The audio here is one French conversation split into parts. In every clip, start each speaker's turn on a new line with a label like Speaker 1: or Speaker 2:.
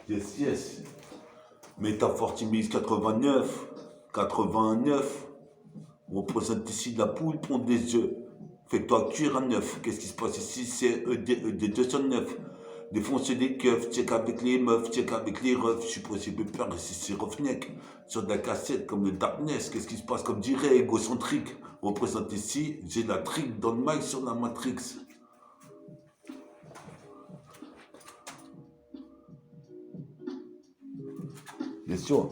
Speaker 1: Yes, yes. Métafortimise 89. On représente ici la poule, pond des œufs. Fais-toi cuire à neuf. Qu'est-ce qui se passe ici? C'est ED 209. Défoncer des keufs, check avec les meufs, check avec les refs. Je suis possible de perdre ici, c'est Roughneck. Sur de la cassette comme le Darkness. Qu'est-ce qui se passe comme dirait égocentrique? Représente ici, j'ai la trick dans le mic sur la Matrix. Bien sûr.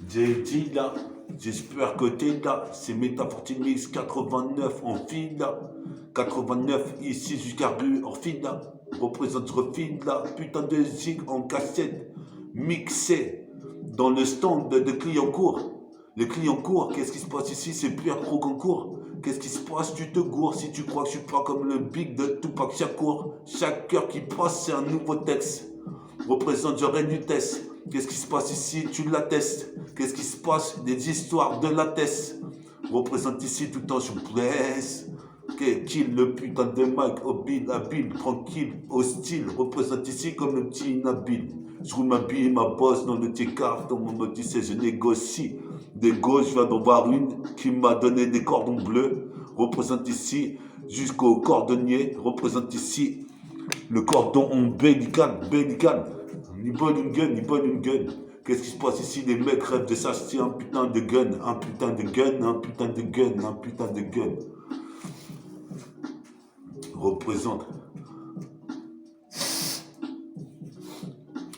Speaker 1: J'ai dit là, j'espère que t'es là. C'est Métafortimise 89 en file là. 89 ici jusqu'à rue en file là. Représente refile là. Putain de zig en cassette. Mixé dans le stand de Clignancourt. Le Clignancourt, qu'est-ce qui se passe ici? C'est Pierre Crocancourt. Qu'est-ce qui se passe? Tu te gourres si tu crois que je suis pas comme le big de Tupac Shakur. Chaque cœur qui passe, c'est un nouveau texte. Représente, j'aurais du test. Qu'est-ce qui se passe ici? Tu l'attestes. Qu'est-ce qui se passe? Des histoires de la test. Représente ici tout en souplesse. Kill le putain de Mike, habile, tranquille, hostile. Représente ici comme le petit inhabile. Je roule ma bille, ma bosse dans le T-cart. Dans mon mode, tu sais, je négocie. Des gauches, je viens d'en voir une qui m'a donné des cordons bleus. Représente ici jusqu'au cordonnier. Représente ici le cordon ombilical. Ni bonne une gun. Qu'est-ce qui se passe ici? Les mecs rêvent de s'acheter un putain de gun.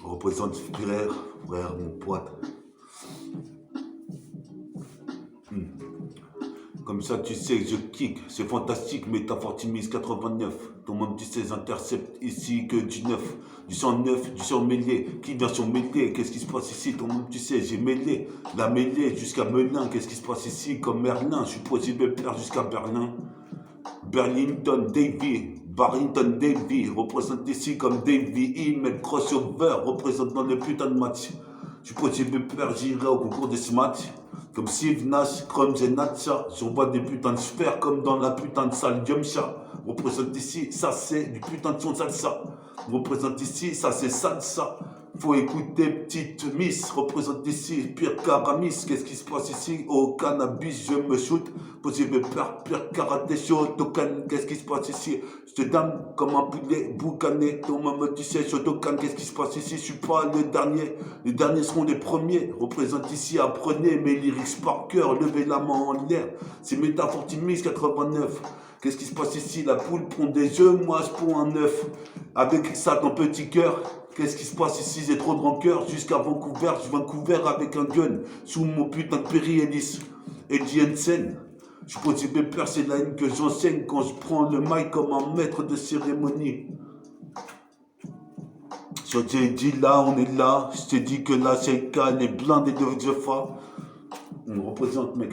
Speaker 1: Représente frère, mon pote. Comme ça, tu sais que je kick. C'est fantastique, Métafortimise 89. Ton monde, tu sais, intercepte ici que du neuf. Du 109, du surmêlé. Qui vient sur mêlé? Qu'est-ce qui se passe ici? Ton monde, tu sais, j'ai mêlé. La mêlée jusqu'à Melun. Qu'est-ce qui se passe ici? Comme Merlin. Je suis possible de perdre jusqu'à Berlin. Barrington Davy. Représente ici comme Davy. Email crossover. Représente dans le putain de match. Je suis possible de perdre, j'irai au concours de ce match. Comme Steve Nash, Crumbs et Natcha. J'envoie des putains de sphères comme dans la putain de salle Yumcha. Représente ici, ça c'est du putain de son salsa. Représente ici, ça c'est salsa. Faut écouter petite miss. Représente ici, pire Karamis. Qu'est-ce qui se passe ici? Au cannabis, je me shoot. Possible perdre, pire karaté Shotokan. Qu'est-ce qui se passe ici? Je te dame comme un poulet boucané. Ton maman, tu sais, Shotokan. Qu'est-ce qui se passe ici? Je suis pas le dernier. Les derniers seront les premiers. Représente ici, apprenez mes lyrics par cœur. Levez la main en l'air. C'est Métafortimise 89. Qu'est-ce qui se passe ici? La poule pond des œufs, moi je pond un œuf. Avec ça, ton petit cœur. Qu'est-ce qui se passe ici? J'ai trop de rancœur. Jusqu'à Vancouver, je Vancouver avec un gun. Sous mon putain de Perry-Ellis. Eddie Hansen. Je suis possible de peur, c'est la haine que j'enseigne quand je prends le mic comme un maître de cérémonie. Je t'ai dit là, on est là. Je t'ai dit que là, c'est le cas. Les blindés de Jeffa. On me représente, mec.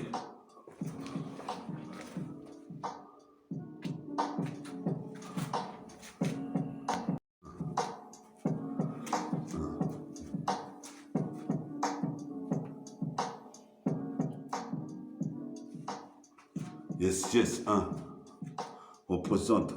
Speaker 1: Yes, représente.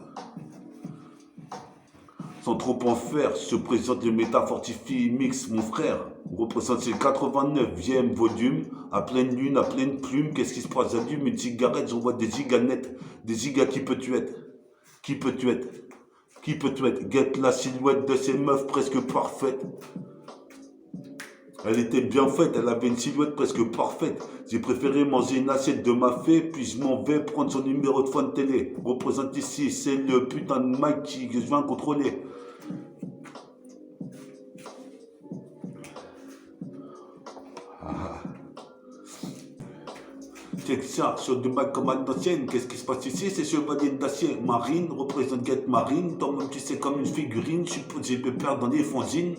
Speaker 1: Sans trop en faire, se présente le Métafortifie Mix, mon frère. Représente c'est le 89e volume, à pleine lune, à pleine plume. Qu'est-ce qui se passe? J'allume une cigarette, j'envoie des giganettes. Des gigas, qui peux-tu être? Guette la silhouette de ces meufs presque parfaite. Elle était bien faite, elle avait une silhouette presque parfaite. J'ai préféré manger une assiette de ma fée, puis je m'en vais prendre son numéro de fin de télé. Représente ici, c'est le putain de mic que je viens contrôler. Check ça, sur du bac comme d'ancienne. Qu'est-ce qui se passe ici? C'est chevalier d'acier. Marine, représente Get Marine. Toi-même, tu sais, comme une figurine. Je suppose que j'ai pu perdre dans les fanzines.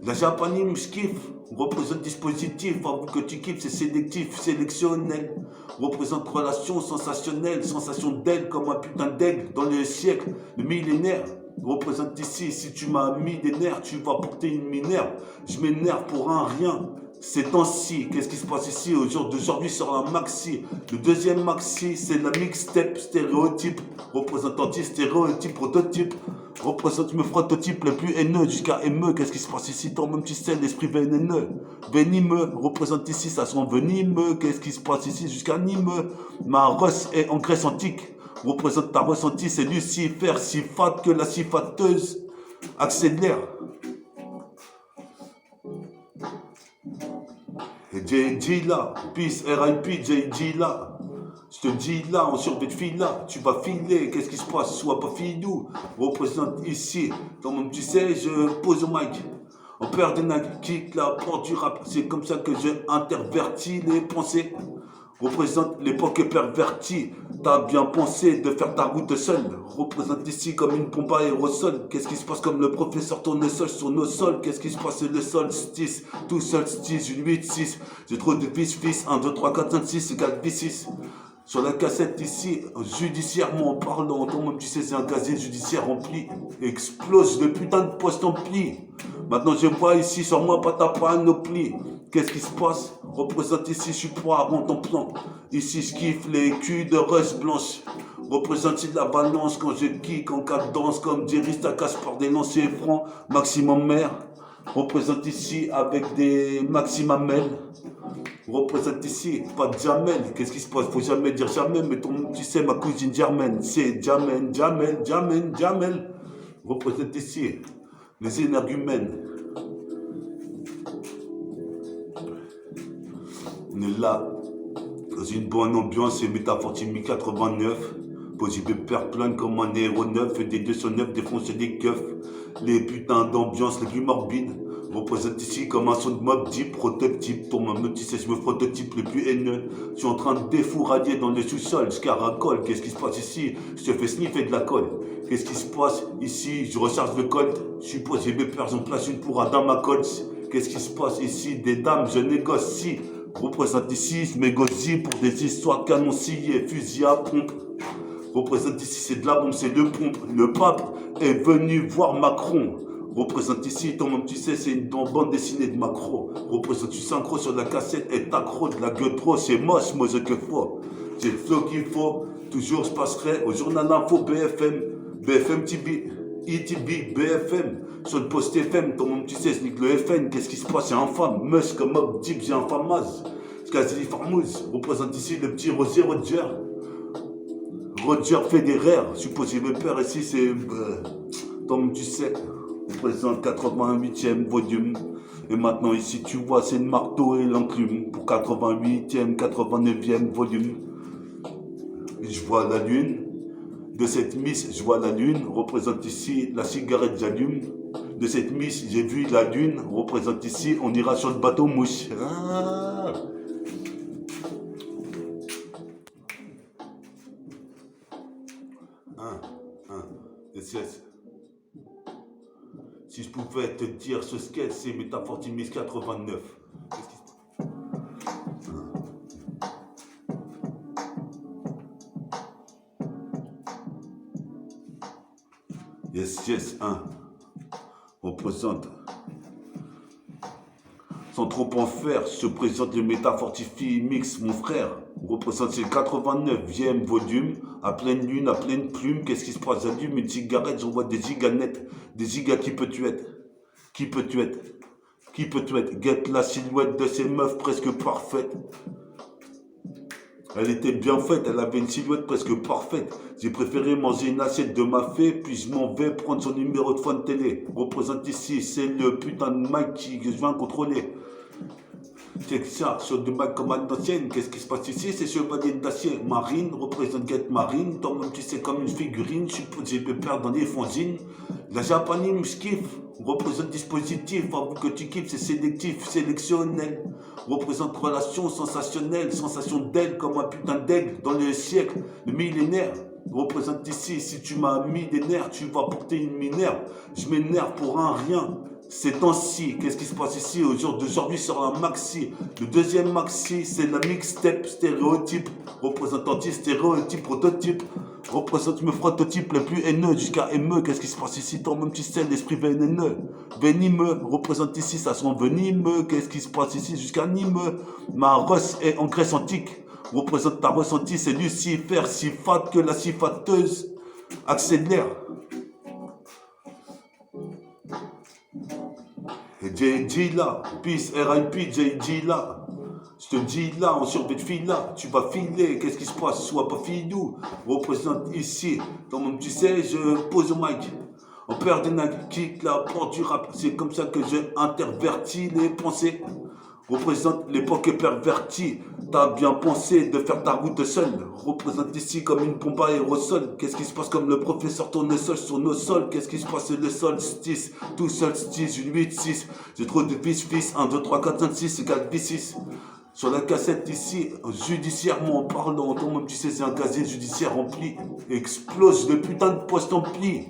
Speaker 1: La japanime, je kiffe. Représente dispositif. Avoue que tu kiffes, c'est sélectif, sélectionnel. Représente relation sensationnelle. Sensation d'elle comme un putain d'aigle dans le siècle, le millénaire. Représente ici, si tu m'as mis des nerfs, tu vas porter une minerve. Je m'énerve pour un rien. Ces temps-ci, qu'est-ce qui se passe ici? Au jour d'aujourd'hui sur un maxi. Le deuxième maxi, c'est la mixtape stéréotype. Représentante stéréotype, prototype. Représente, tu me prototype le plus haineux jusqu'à ME. Qu'est-ce qui se passe ici? Toi-même, tu sais, l'esprit vénéneux. Venimeux, représente ici, ça sent venimeux. Qu'est-ce qui se passe ici jusqu'à Nimeux? Ma Russe est en Grèce antique. Représente ta ressenti, c'est Lucifer, si fat que la si fateuse. Accélère. JJ là, peace, RIP, JJ là. Je te dis là, on survit de fille là, tu vas filer, qu'est-ce qui se passe? Sois pas filou, représente ici. Comme tu sais, je pose au mic. On perd des nags, kick la porte du rap. C'est comme ça que j'ai interverti les pensées. Représente l'époque pervertie. T'as bien pensé de faire ta route seul. Représente ici comme une pompe à aérosol. Qu'est-ce qui se passe comme le professeur tournesol sur nos sols? Qu'est-ce qui se passe? C'est le solstice. Tout solstice, une 8-6. J'ai trop de fils. 1, 2, 3, 4, 5, 6, 4, 8, 6. Sur la cassette ici, judiciairement parlant, toi-même tu sais, c'est un casier judiciaire rempli. Explose le putain de poste empli. Maintenant je vois ici sur moi pas ta panoplie. Qu'est-ce qui se passe? Représente ici, je suis poire en ton plan. Ici je kiffe les culs de Russe blanche. Représente ici de la balance quand je kick en cadence comme Jerry Stakas par des lanciers francs. Maximum mère. Représente ici avec des maximamels. Représente ici, pas de Jamel. Qu'est-ce qui se passe? Faut jamais dire jamais, mais tu sais, ma cousine Germaine, c'est Jamel. Représente ici les énergumènes. On est là, dans une bonne ambiance, c'est Métafortimi 89. Possible père plein comme un héros neuf, des 209 défoncer des keufs. Les putains d'ambiance les plus morbides. Représente ici comme un son de mob deep, prototype. Ton même tu sais, je me prototype le plus haineux. Je suis en train de défourailler dans le sous-sol, je caracole. Qu'est-ce qui se passe ici? Je te fais sniffer de la colle. Qu'est-ce qui se passe ici? Je recharge le colt. Je suppose j'ai mes peurs en place une pour Adam à Colts. Qu'est-ce qui se passe ici? Des dames, je négocie. Représente ici, je m'égocie pour des histoires canoncillées, fusil à pompe. Représente ici, c'est de la bombe, c'est de pompe. Le pape est venu voir Macron. Représente ici, toi même tu sais, c'est une bande dessinée de Macron. Représente du synchro sur la cassette et t'accro de la gueule pro, c'est moche, moi ce qu'il faut. J'ai le flow qu'il faut, toujours je passerai au journal info BFM TV, ETB, BFM, sur le post FM, toi même tu sais, c'est le FN, qu'est-ce qui se passe, c'est infâme, Musk, Mob Deep, j'ai infamase. C'est quasi Farmouz, représente ici le petit Rosier Roger Federer, supposé me père ici, c'est. Comme tu sais, on présente 88e volume. Et maintenant, ici, tu vois, c'est le marteau et l'enclume pour 88e, 89e volume. Je vois la lune. De cette miss, je vois la lune. Représente ici la cigarette, j'allume. De cette miss, j'ai vu la lune. Représente ici, on ira sur le bateau mouche. Ah. Si je pouvais te dire ce sketch, c'est Métafortimis 89. Yes, représente. Sans trop en faire, se présente le Métafortifie Mix, mon frère. Représente c'est le 89e volume, à pleine lune, à pleine plume. Qu'est-ce qui se passe? J'allume une cigarette, j'envoie des giganettes. Des gigas, qui peux-tu être? Qui peux-tu être? Qui peux-tu être? Guette la silhouette de ces meufs presque parfaite. Elle était bien faite, elle avait une silhouette presque parfaite. J'ai préféré manger une assiette de ma fée, puis je m'en vais prendre son numéro de phone télé. Représente ici, c'est le putain de Mike que je viens contrôler. C'est ça, sur de Mike comme ancienne. Qu'est-ce qui se passe ici? C'est chevalier d'acier. Marine, représente Get Marine. Toi-même, tu sais, comme une figurine. Je suppose que j'ai pu perdre dans les fonzines. La japanime, je kiffe. Représente dispositif. Avoue que tu kiffes, c'est sélectif, sélectionnel. Représente relation sensationnelle. Sensation d'elle comme un putain d'aigle dans le siècle, le millénaire. Représente ici, si tu m'as mis des nerfs, tu vas porter une minerve. Je m'énerve pour un rien. Ces temps-ci, qu'est-ce qui se passe ici? Aujourd'hui sort un maxi. Le deuxième maxi, c'est la mixtape stéréotype. Représentantie, stéréotype, prototype. Représente, me prototype le plus haineux jusqu'à ME. Qu'est-ce qui se passe ici? Toi-même, tu sais, l'esprit vénéneux. Venimeux, représente ici, ça sent venimeux. Qu'est-ce qui se passe ici jusqu'à Nimeux? Ma Russe est en Grèce antique. Représente ta ressenti, c'est Lucifer, si fat que la si fateuse. Accélère. J.D. là, peace, R.I.P. J.D. là. Je te dis là, on survit de fil là, tu vas filer, qu'est-ce qui se passe, sois pas filou, représente ici, comme tu sais, je pose au mic, on perd des nags, kick la porte du rap, c'est comme ça que je intervertis les pensées, représente l'époque pervertie, t'as bien pensé de faire ta route seul, représente ici comme une pompe à aérosol, qu'est-ce qui se passe comme le professeur tournesol sur nos sols, qu'est-ce qui se passe c'est le solstice, tout solstice, 8-6, j'ai trop de fils, 1, 2, 3, 4, 5, 6, 4, 6. Sur la cassette ici, judiciairement parlant, toi-même tu sais c'est un casier judiciaire rempli, explose le putain de poste empli.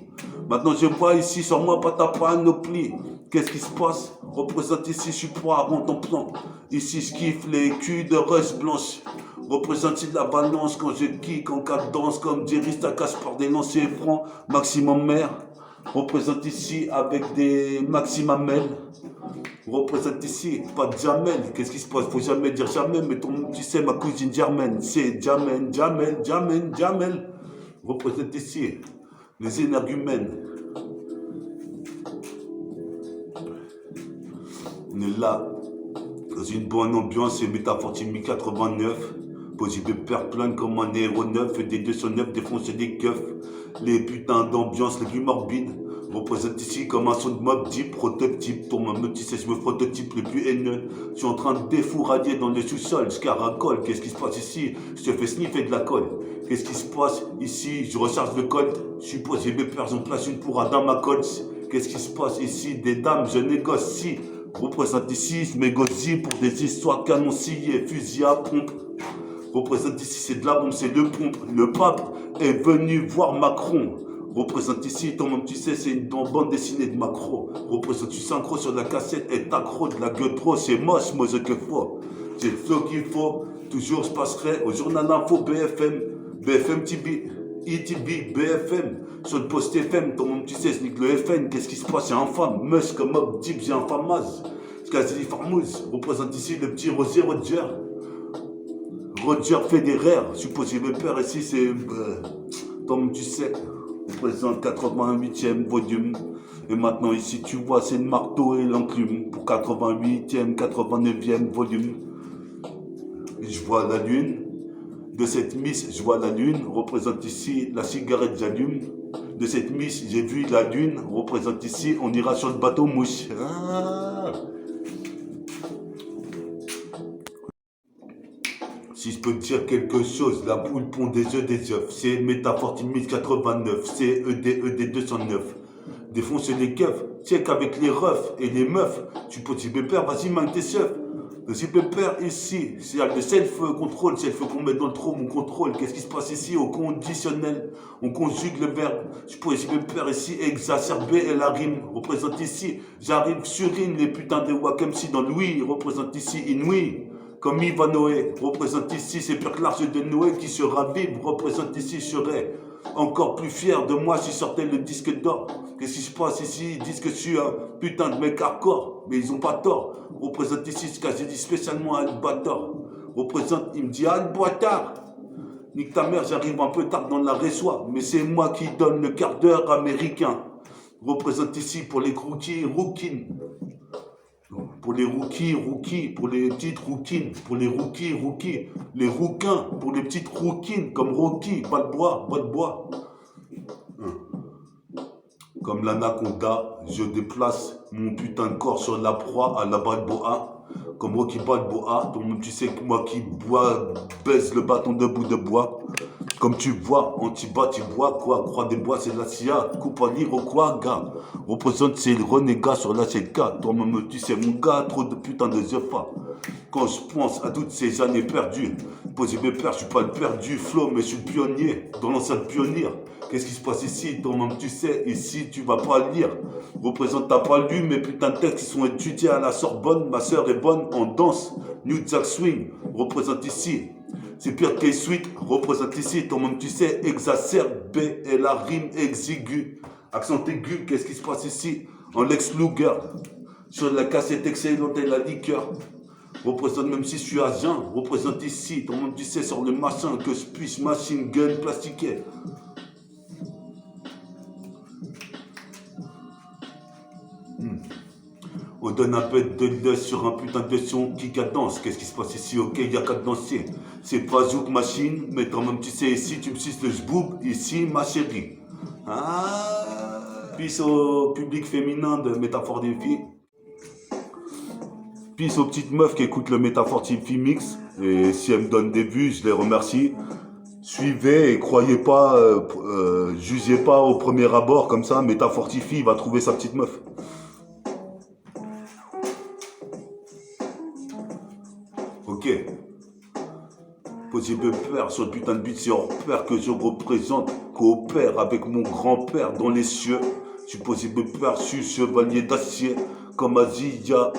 Speaker 1: Maintenant je vois ici sur moi pas ta panoplie. Qu'est-ce qui se passe? Représente ici, je suis poire en ton plan. Ici je kiffe les culs de rose blanche. Représente ici de la balance quand je kick en cadence comme Jerry Stakas par des lanciers francs, maximum mère. Représente ici avec des maximamels. Représente ici, pas de Jamel. Qu'est-ce qui se passe? Faut jamais dire jamais, mais tu sais, ma cousine Germaine, c'est Jamel. Représente ici les énergumènes. On est là, dans une bonne ambiance, c'est Métafortimi 89. Posible père plein comme un aéronef, des 209 défoncer des keufs. Les putains d'ambiance les plus morbides. Représente ici comme un son de mob deep, prototype. Ton même tu sais, je me prototype le plus haineux. Je suis en train de défourailler dans le sous-sol, je caracole. Qu'est-ce qui se passe ici? Je te fais sniffer de la colle. Qu'est-ce qui se passe ici? Je recharge le colt. Je suppose j'ai mes peurs, j'en place une pour Adam à Colts. Qu'est-ce qui se passe ici? Des dames, je négocie. Représente ici, je m'égosie pour des histoires canoncillées, fusil à pompe. Représente ici, c'est de la bombe, c'est le pompe. Le pape est venu voir Macron. Représente ici, toi-même tu sais, c'est une bande dessinée de Macron. Représente tu synchro sur la cassette et t'accro de la gueule pro, c'est moche, moi ce qu'il faut. C'est le flow qu'il faut. Toujours je passerai au journal info BFM, BFM TV, ETB, BFM, sur le post FM, toi-même tu sais, c'est le FN, qu'est-ce qui se passe, c'est infâme. Meus comme Mob Deep, j'ai un famaz. Quasi Farmouz, représente ici le petit Rosier Roger. Roger Federer, supposé me père ici, c'est. Comme tu sais, représente 88e volume. Et maintenant, ici, tu vois, c'est le marteau et l'enclume pour 88e, 89e volume. Je vois la lune. De cette miss, je vois la lune. Représente ici la cigarette, j'allume. De cette miss, j'ai vu la lune. Représente ici, on ira sur le bateau mouche. Ah. Si je peux te dire quelque chose, la poule pond des œufs, c'est Métafortime 1089, c'est ED 209. Défoncer les keufs, check avec les refs et les meufs. Tu peux t'y pépère, vas-y, manque tes chefs. Le pépère ici, c'est le self-control, c'est le fait qu'on met dans le trou mon contrôle. Qu'est-ce qui se passe ici au conditionnel? On conjugue le verbe. Je peux essayer de pépère ici, exacerber et la rime. Représente ici, j'arrive sur une, les putains de Wakem si dans Louis. Représente ici, inouï. Comme Yves Noé, représente ici, c'est pire que l'arche de Noé qui se ravive, représente ici, je serais encore plus fier de moi si sortait le disque d'or. Qu'est-ce qui se passe ici? Ils disent que je suis un putain de mec hardcore, mais ils ont pas tort. Représente ici ce que j'ai dit spécialement à Albator. Représente, il me dit Albator. Nique ta mère, j'arrive un peu tard dans la résoie, mais c'est moi qui donne le quart d'heure américain. Représente ici pour les rookies. Pour les rookies, pour les petites rouquines, pour les rookies, les rouquins, pour les petites rouquines, comme Rocky, pas de bois. Comme l'anaconda, je déplace mon putain de corps sur la proie à la Balboa. Comme Rocky Balboa, donc tu sais que moi qui bois, baisse le bâton de bout de bois. Comme tu vois, anti-bas, tu bois quoi? Croix des bois, c'est la CIA. Coupe à l'Iroquois, gars. Représente, c'est le renégat sur la CK. Toi-même, tu sais, mon gars, trop de putain de zefa. Quand je pense à toutes ces années perdues, posez mes pères, je suis pas le perdu, flow, mais je suis le pionnier, dans l'enceinte pionnière. Qu'est-ce qui se passe ici? Toi-même, tu sais, ici, tu vas pas lire. Représente, t'as pas lu mes putains de textes qui sont étudiés à la Sorbonne. Ma sœur est bonne en danse. New Jack Swing, représente ici. C'est pire que Sweet, représente ici, toi-même tu sais, exacerbé et la rime exiguë. Accent aigu, qu'est-ce qui se passe ici? En Lex Luger, sur la cassette excellente et la liqueur. Représente même si je suis à jeun, représente ici, toi-même tu sais, sur le machin que je puisse, machine gun plastiquée. On donne un peu de l'œil sur un putain de son qui cadence. Qu'est-ce qui se passe ici? Ok, y'a qu'à danser. C'est pas Zouk Machine, mais quand même tu sais ici, tu me suces le zboub, ici ma chérie. Ah. Peace au public féminin de Métaphore des filles. Peace aux petites meufs qui écoutent le Métaphore Tiffy Mix. Et si elles me donnent des vues, je les remercie. Suivez et croyez pas, jugez pas au premier abord comme ça. Métaphore Tiffy, il va trouver sa petite meuf. Ok. Possible père sur le putain de but, c'est hors pair que je représente. Coopère avec mon grand-père dans les cieux. Je suis possible père, je suis chevalier d'acier. Comme Asia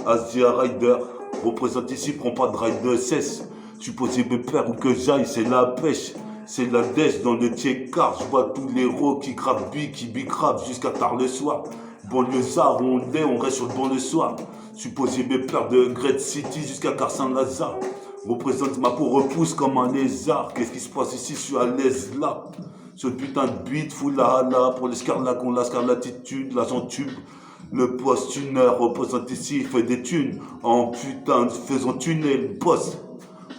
Speaker 1: Rider. Représente ici, prends pas de ride de cesse. Je suis possible père où que j'aille, c'est la pêche. C'est la dèche dans le tiers-quart. Je vois tous les héros qui gravent qui bicravent jusqu'à tard le soir. Banlieusard, on reste sur le banc le soir. Je suis possible père de Great City jusqu'à Car-Saint-Lazare. Représente ma peau repousse comme un lézard. Qu'est-ce qui se passe ici? Je suis à l'aise là. Ce putain de beat, fou la hala. Pour les scarlacons, la scarlatitude, l'agent tube. Le post-tuner représente ici, il fait des thunes. En putain, faisant tuner le boss.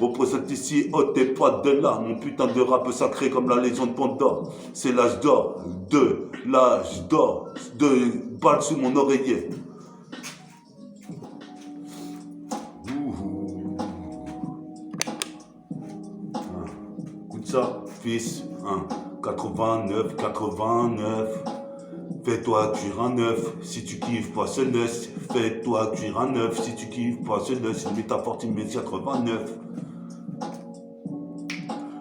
Speaker 1: Représente ici, oh t'es pas de là. Mon putain de rap sacré comme la légende Pandore. C'est l'âge d'or, l'âge d'or. 2 balles sous mon oreiller. Écoute ça, fils. 89. Fais-toi cuire un œuf, si tu kiffes pas ce neuf. Fais-toi cuire un œuf, si tu kiffes pas ce neuf. C'est une métaphore Timmins 89.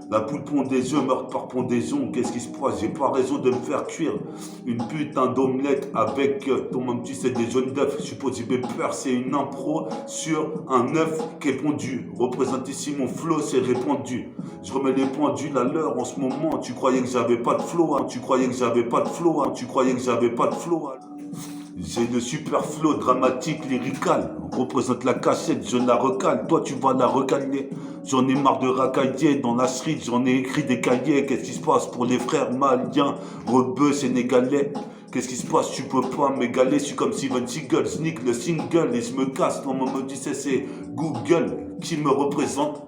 Speaker 1: La poule pond des œufs, meurt par pendaison. Qu'est-ce qui se passe? J'ai pas raison de me faire cuire une putain d'omelette avec ton même tu sais des jaunes d'œufs. Je suis possible peur, c'est une impro sur un œuf qui est pondu. Représente ici mon flow, c'est répandu. Je remets les pendules à l'heure en ce moment. Tu croyais que j'avais pas de flow, hein. Tu croyais que j'avais pas de flow, hein. Tu croyais que j'avais pas de flow, hein. J'ai de super flow dramatique, lyrical. Représente la cachette, je la recale. Toi, tu vas la recaler. J'en ai marre de racailler dans la street. J'en ai écrit des cahiers. Qu'est-ce qui se passe pour les frères maliens, rebeux, sénégalais? Qu'est-ce qui se passe? Tu peux pas m'égaler. Je suis comme Steven Seagal. Sneak le single et je me casse. Ton moment tu sais, c'est Google qui me représente.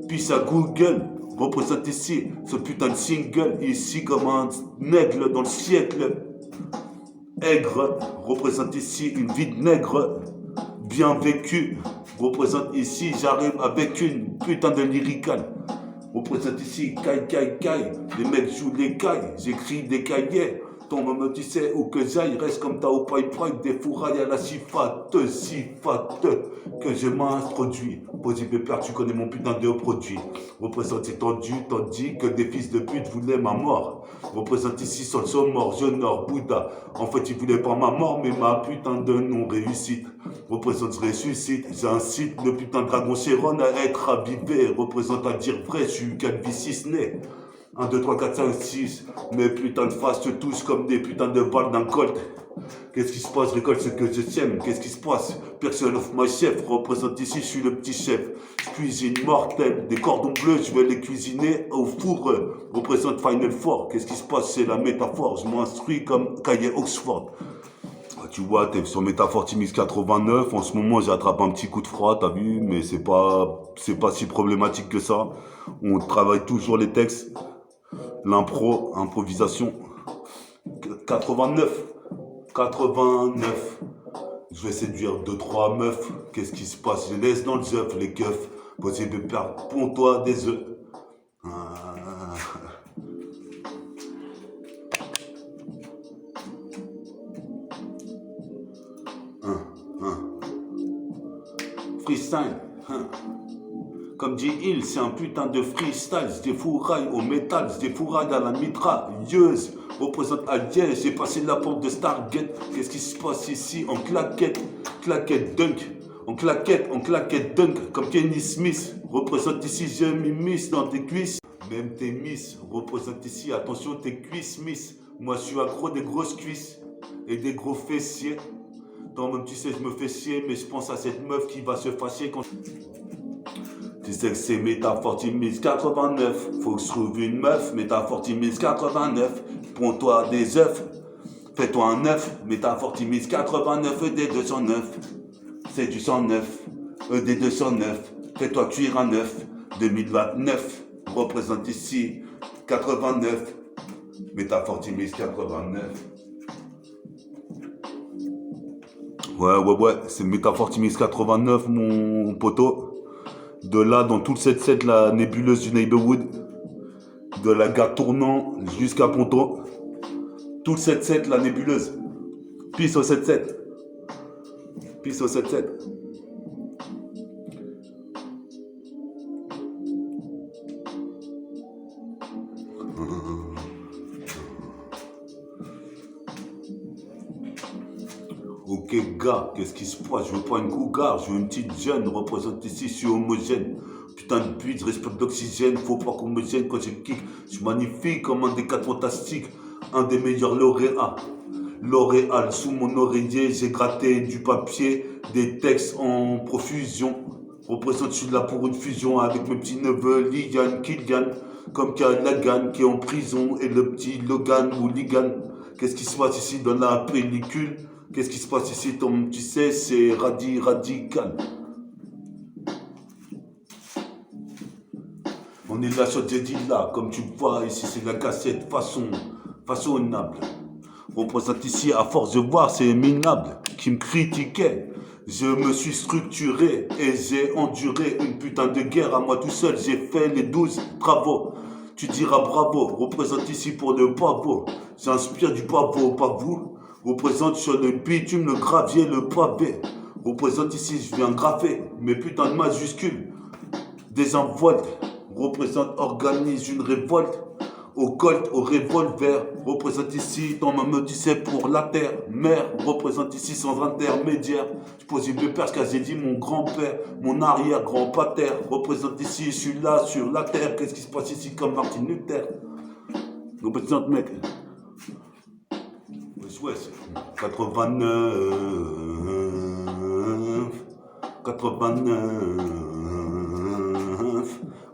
Speaker 1: Puis ça Google représente ici ce putain de single. Ici comme un aigle dans le siècle. Aigre représente ici une vie de nègre bien vécue. Représente ici, j'arrive avec une putain de lyrical. Représente ici, caille. Les mecs jouent les cailles, j'écris des cahiers. Ton moment tu sais où que j'aille, reste comme ta au pipe des fourrailles à la sifate que je m'introduis. Possible père, tu connais mon putain de produit. Représente étendu, tandis que des fils de pute voulaient ma mort. Représente ici Sol mort, Jeunor, Bouddha. En fait, ils voulaient pas ma mort, mais ma putain de non-réussite. Représente, je ressuscite, j'incite le putain de dragon Chéron à être ravivé. Représente à dire vrai, je suis Calvicis né. 1, 2, 3, 4, 5, 6. Mes putains de faces se touchent comme des putains de balles d'un colt. Qu'est-ce qui se passe? Je récolte ce que je sème. Qu'est-ce qui se passe? Person of my chef. Représente ici, je suis le petit chef. Je cuisine mortel. Des cordons bleus, je vais les cuisiner au four. Représente Final Four. Qu'est-ce qui se passe? C'est la métaphore. Je m'instruis comme cahier Oxford. Tu vois, t'es sur Métaphore Timmins 89. En ce moment, j'attrape un petit coup de froid, t'as vu? Mais c'est pas si problématique que ça. On travaille toujours les textes. L'impro, improvisation. 89. Je vais séduire 2-3 meufs. Qu'est-ce qui se passe? Je les laisse dans les œufs, les keufs. Possible de perdre, ponds-toi des œufs. Freestyle. Comme dit il, c'est un putain de freestyle. C'est des fourrailles au métal, c'est des fourrailles à la mitrailleuse. Représente à Liège, j'ai passé la porte de Stargate. Qu'est-ce qui se passe ici? En claquette dunk. En claquette dunk, comme Kenny Smith. Représente ici, j'ai mis miss dans tes cuisses. Même tes miss, représente ici, attention tes cuisses miss. Moi je suis accro des grosses cuisses et des gros fessiers. Toi même tu sais, je me fais chier, mais je pense à cette meuf qui va se fâcher quand... Tu sais que c'est Métaphore Timmins 89. Faut que je trouve une meuf, Métaphore Timmins 89. Ponds-toi des œufs, fais-toi un œuf, Métaphore Timmins 89 des 209. c'est du 109, ED 209, fais-toi cuire à neuf. 2029, représente ici 89, Métafortimise 89. Ouais, c'est Métafortimise 89, mon poteau. De là, dans tout le 7-7, la nébuleuse du Neighborhood, de la gare tournant jusqu'à Ponto. Tout le 7-7, la nébuleuse. Peace au 7-7. Peace au 7-7. Ok gars, qu'est-ce qui se passe? Je veux pas une cougar, je veux une petite jeune, représente ici, je suis homogène. Putain de pute, respect d'oxygène, faut pas qu'on me gêne quand je kick. Je suis magnifique comme un des 4 fantastiques, un des meilleurs lauréats. L'Oréal, sous mon oreiller, j'ai gratté du papier, des textes en profusion. Représente, je suis là pour une fusion avec mes petits neveux, Ligan, Kilian, comme Lagan qui est en prison, et le petit Logan ou Ligan. Qu'est-ce qui se passe ici dans la pellicule? Qu'est-ce qui se passe ici, Tom? Tu sais, c'est radical. On est là sur Jedi là, comme tu vois, ici c'est la cassette façonnable. Représente ici, à force de voir, c'est minable, qui me critiquait. Je me suis structuré et j'ai enduré une putain de guerre à moi tout seul. J'ai fait les 12 travaux. Tu diras bravo, représente ici pour le pavot. J'inspire du pavot, pas vous. Représente sur le bitume, le gravier, le pavé. Représente ici, je viens graver mes putains de majuscules. Désinvolte, représente, organise une révolte. Au colt, au revolver, représente ici dans ma odyssée pour la terre. Mère, représente ici sans intermédiaire. Je pose une parce que j'ai dit mon grand-père, mon arrière-grand-pater. Représente ici, je suis là sur la terre. Qu'est-ce qui se passe ici comme Martin Luther? Représente mec. Ouais, 89.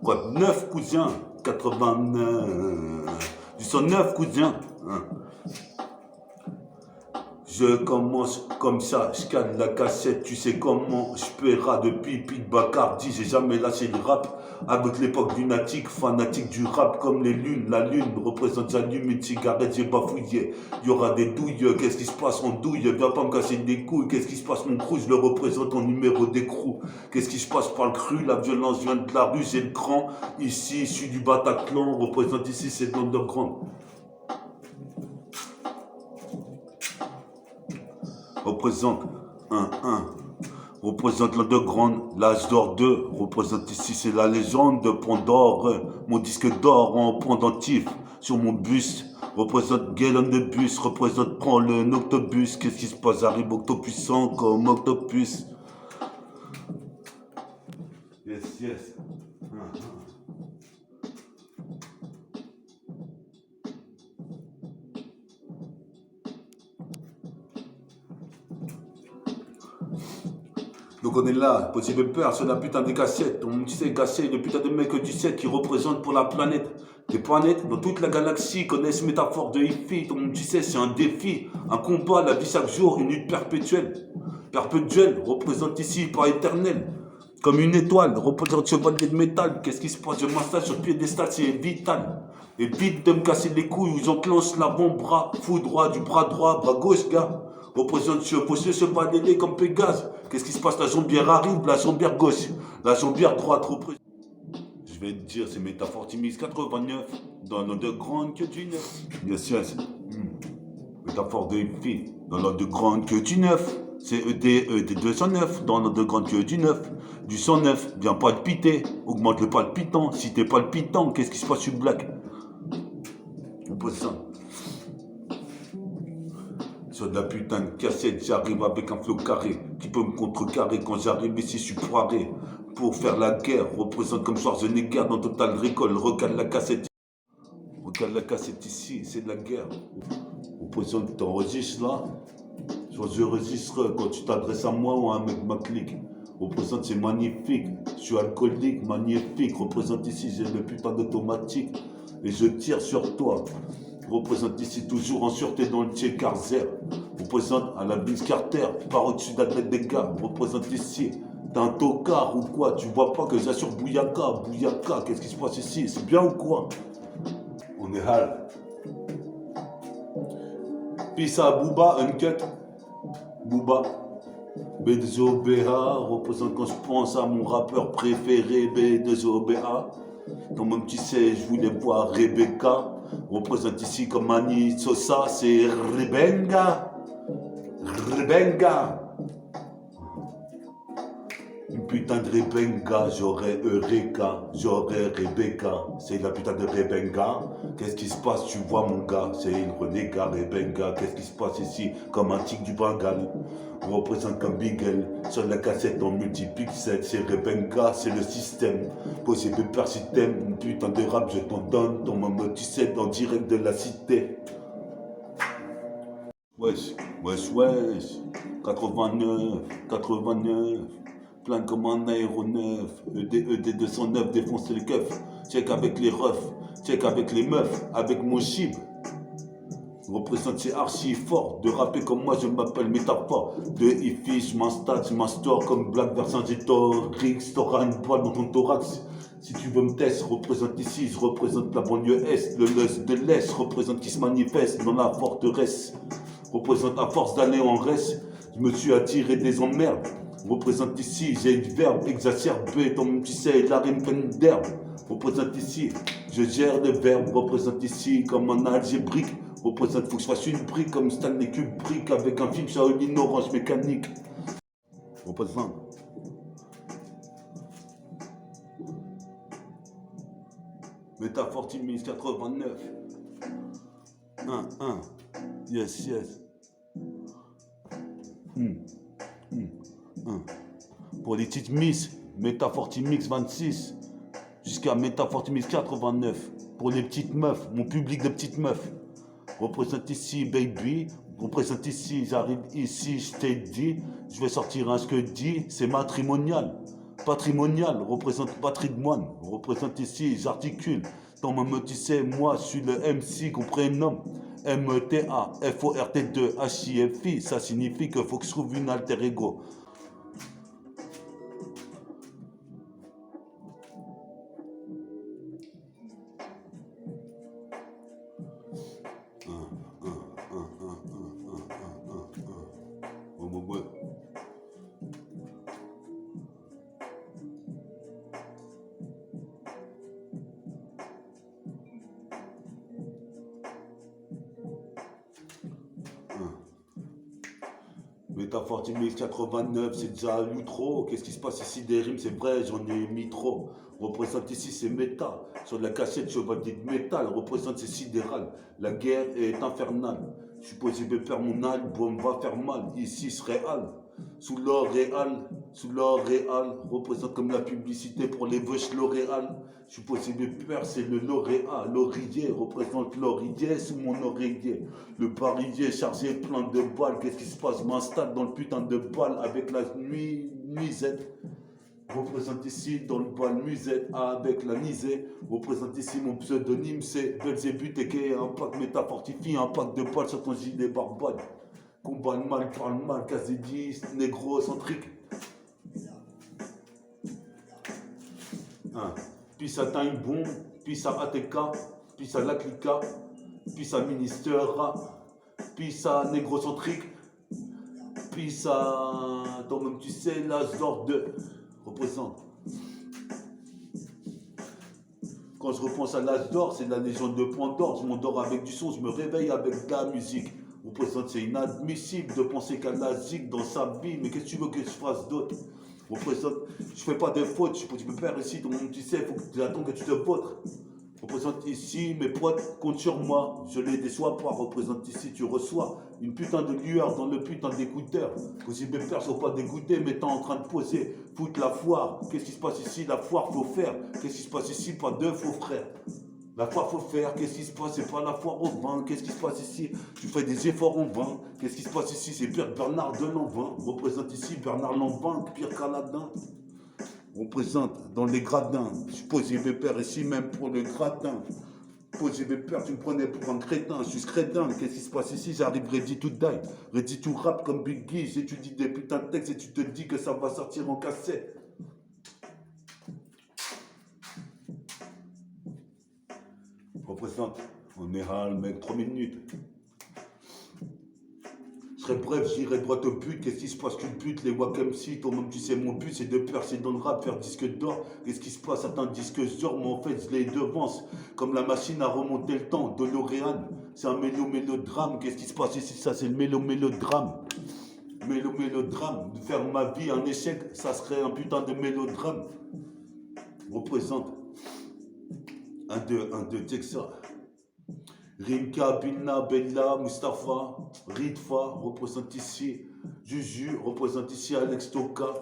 Speaker 1: Quoi, 9 cousins. 89. Du 109 cousins. Je commence comme ça, je cale la cassette, tu sais comment, je paierai depuis Pete Bacardi, j'ai jamais lâché le rap, avec l'époque lunatique, fanatique du rap comme les lunes, la lune représente, j'allume une cigarette, j'ai bafouillé, il y aura des douilles, qu'est-ce qui se passe en douille, viens pas me casser des couilles, qu'est-ce qui se passe mon crew, je le représente en numéro d'écrou, qu'est-ce qui se passe par le cru, la violence vient de la rue, j'ai le cran, ici, je suis du Bataclan, représente ici, c'est de l'underground. Représente 1, représente l'underground, l'âge d'or 2, représente ici c'est la légende de Pandore, mon disque d'or en pendentif sur mon bus, représente Galen de bus, représente prends le Noctobus, qu'est-ce qui se passe, j'arrive octopuissant comme Octopus. Yes. Donc on est là, possible peur sur la putain des cassettes. On tu sais casser le putain de mec du 7 qui représente pour la planète. Les planètes dans toute la galaxie connaissent métaphore de hi-fi. Donc tu sais c'est un défi, un combat, la vie chaque jour, une lutte perpétuelle. Perpétuelle représente ici par éternel. Comme une étoile, représente chevalier de métal. Qu'est-ce qui se passe? Je m'installe sur le piédestal, c'est vital. Évite de me casser les couilles où j'enclenche l'avant-bras, fou droit du bras droit, bras gauche, gars. Représente ce chevalier comme Pégase. Qu'est-ce qui se passe? La jambière arrive, la jambière gauche, la jambière droite représente. Je vais te dire, c'est Métafortimise 89, dans l'underground que du neuf. Yes. Métaphore de hippie, dans l'underground que du neuf. C'est ED 209, dans l'underground que du neuf. Du 109, viens palpiter, augmente le palpitant. Si t'es palpitant, qu'est-ce qui se passe sur Black? On pose ça. Sur de la putain de cassette, j'arrive avec un flow carré qui peut me contrecarrer. Quand j'arrive ici, je suis poiré. Pour faire la guerre, représente comme Schwarzenegger dans Total Recall. Recale la cassette. Recale la cassette ici, c'est de la guerre. Représente, t'enregistres là. Soit je registre quand tu t'adresses à moi ou à un mec ma clique. Représente, c'est magnifique. Je suis alcoolique, magnifique. Représente ici, j'ai le putain d'automatique. Et je tire sur toi. Représente ici toujours en sûreté dans le Tché Carzer. représente à la Vince Carter, par au-dessus de la tête des gars, représente ici. T'es un tocard ou quoi? Tu vois pas que j'assure Bouyaka, Bouyaka, qu'est-ce qui se passe ici? C'est bien ou quoi? On est hal. Peace à Booba, Uncut, Booba. B2OBA, représente quand je pense à mon rappeur préféré, B2OBA. Comme tu sais, je voulais voir Rebecca. Représente ici comme Mani Sosa, c'est Rebenga. Rebenga. Une putain de Rebenga, j'aurais Eureka, j'aurais Rebecca. C'est la putain de Rebenga. Qu'est-ce qui se passe, tu vois mon gars? C'est une renégat Rebenga. Qu'est-ce qui se passe ici? Comme un tigre du Bengale. On représente comme Beagle. Sur la cassette en multipixel, c'est Rebenga, c'est le système. Possible par système, une putain de rap, je t'en donne. Ton maman, tu sais, en direct de la cité. Wesh, wesh, wesh. 89, 89. Plein comme un aéronef, ED 209, défoncer le keuf. Check avec les refs, check avec les meufs, avec mon chib. Représente c'est archi fort, de rapper comme moi je m'appelle Métaphore. De Ifi, je m'installe, je m'instaure comme Black Vercingétorix. T'auras une poêle dans ton thorax. Si tu veux me tester, représente ici, je représente la banlieue Est. Le lust de l'Est, représente qui se manifeste dans la forteresse. Représente à force d'aller en reste, je me suis attiré des emmerdes. Représente ici, j'ai le verbe exacerbé, ton tu sais, la rime pleine d'herbe. Représente ici, je gère le verbe. Représente ici comme un algébrique. Représente, faut que je fasse une brique comme Stanley Kubrick avec un film Shaolin Orange Mécanique. Représente. Métaphore Timis 89. 1. Yes, yes. Pour les petites Miss, Métafortimix 26 jusqu'à Métafortimix 89. Pour les petites meufs, mon public de petites meufs. Représente ici, baby. Représente ici, j'arrive ici, je t'ai dit. Je vais sortir un ce que dit, c'est matrimonial. Patrimonial, représente patrimoine. Représente ici, j'articule. Ton maman, tu sais, moi, je suis le MC qu'on prénomme. META-FORT2-HIFI, ça signifie qu'il faut que je trouve une alter ego. Métafortimix 89, c'est déjà l'outro. Qu'est-ce qui se passe ici? Des rimes, c'est vrai, j'en ai mis trop. Représente ici, c'est méta. Sur la cachette, chevalier de métal. Représente, c'est sidéral. La guerre est infernale. Je suis possible de perdre mon album, va faire mal. Ici, c'est réel. Sous L'Oréal, représente comme la publicité pour les veuches L'Oréal. Je suis possible de perdre, c'est le lauréat. L'oreiller représente l'oreiller sous mon oreiller. Le barillet chargé plein de balles. Qu'est-ce qui se passe? Je m'installe dans le putain de balle avec la nuisette. Représente ici dans le bal musette avec la misée. Représente ici mon pseudonyme, c'est Belzébuth et un pack métafortifie, un pack de balles sur ton gilet barbade. Combat le mal, parle mal, casé 10, négro-centrique. Puis ça time bon, puis ça ATK, puis ça Laclica, puis ça ministère, puis ça négro-centrique, puis ça, toi-même tu sais, l'âge d'or de représente. Quand je repense à l'âge d'or, c'est la légende de Point d'Or. Je m'endors avec du son, je me réveille avec de la musique. Représente, c'est inadmissible de penser qu'à la zig dans sa vie. Mais qu'est-ce que tu veux que je fasse d'autre? Représente, je fais pas de faute, je peux faire ici, ton monde, tu sais, il faut que tu attends que tu te vôtres. Représente ici, mes potes comptent sur moi, je les déçois pas. Représente ici, tu reçois une putain de lueur dans le putain d'écouteur. Possible mes pères sont pas dégoûtés, mais t'es en train de poser, foutre la foire. Qu'est-ce qui se passe ici? La foire, faut faire. Qu'est-ce qui se passe ici? Pas deux faux frères. La foire, faut faire. Qu'est-ce qui se passe? C'est pas la foire au vin. Qu'est-ce qui se passe ici? Tu fais des efforts en vain. Qu'est-ce qui se passe ici? C'est Pierre Bernard de Lanvin. Représente ici Bernard Lanvin, Pierre Caladin. On présente dans les gradins. Je pose mes pères ici même pour le gratin. Posé mes peurs, tu me prenais pour un crétin, je suis crétin, qu'est-ce qui se passe ici? J'arrive ready to die, ready to rap comme Biggie, j'étudie des putains de textes et tu te dis que ça va sortir en cassette. Représente, on est hal, mec, 3 minutes. Je serais bref, j'irai droit au but. Qu'est-ce qui se passe qu'une pute, les Wack MC, toi-même tu sais mon but, c'est de percer dans le rap, faire disque d'or. Qu'est-ce qui se passe? Certains disques d'or, mais en fait je les devance. Comme la machine à remonter le temps, DeLorean, c'est un mélodrame. Qu'est-ce qui se passe ici? Ça c'est le mélodrame. Mélodrame. Faire ma vie un échec, ça serait un putain de mélodrame. Représente. 1, 2, Texas. Rimka, Bilna, Bella, Mustafa, Ritfa, représente ici Juju, représente ici Alex Toka,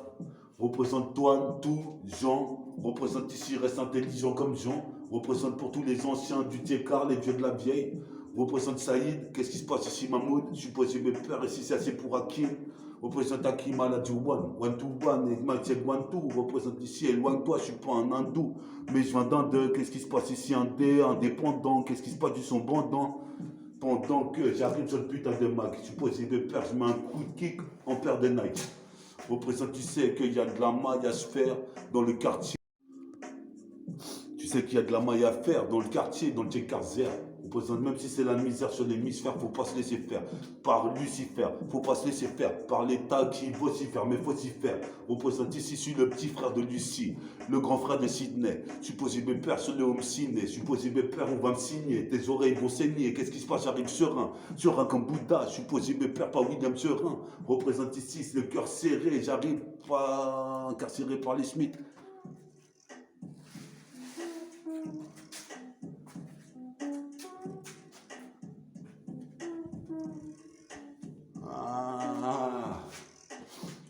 Speaker 1: représente Toine, tout, Jean, représente ici Reste intelligent comme Jean, représente pour tous les anciens du Técar, les dieux de la vieille, représente Saïd, qu'est-ce qui se passe ici Mahmoud, je suis posé mes peurs ici, c'est assez pour Hakim, représente Hakim one to one, et Maïtiek one two, représente ici éloigne-toi, je suis pas un hindou, mais je viens d'un deux, qu'est-ce qui se passe ici indépendant, qu'est-ce qui se passe du son bandant, pendant que j'arrive sur le putain de Mac, je suis posé mes peurs, je mets un coup de kick en paire de Nike, représente, tu sais qu'il y a de la maille à se faire dans le quartier. Tu sais qu'il y a de la maille à faire dans le quartier, dans le Tchékarzer. Même si c'est la misère sur l'hémisphère, faut pas se laisser faire. Par Lucifer, faut pas se laisser faire. Par l'État qui vocifère, mais faut s'y faire. Représente ici, je suis le petit frère de Lucie, le grand frère de Sydney. Je suis posé mes pères sur le home ciné. Je suis posé mes pères, on va me signer. Tes oreilles vont saigner. Qu'est-ce qui se passe? J'arrive serein comme Bouddha. Je suis posé mes pères, pas William Serein. Représente ici, le cœur serré. J'arrive pas incarcéré par les Smiths.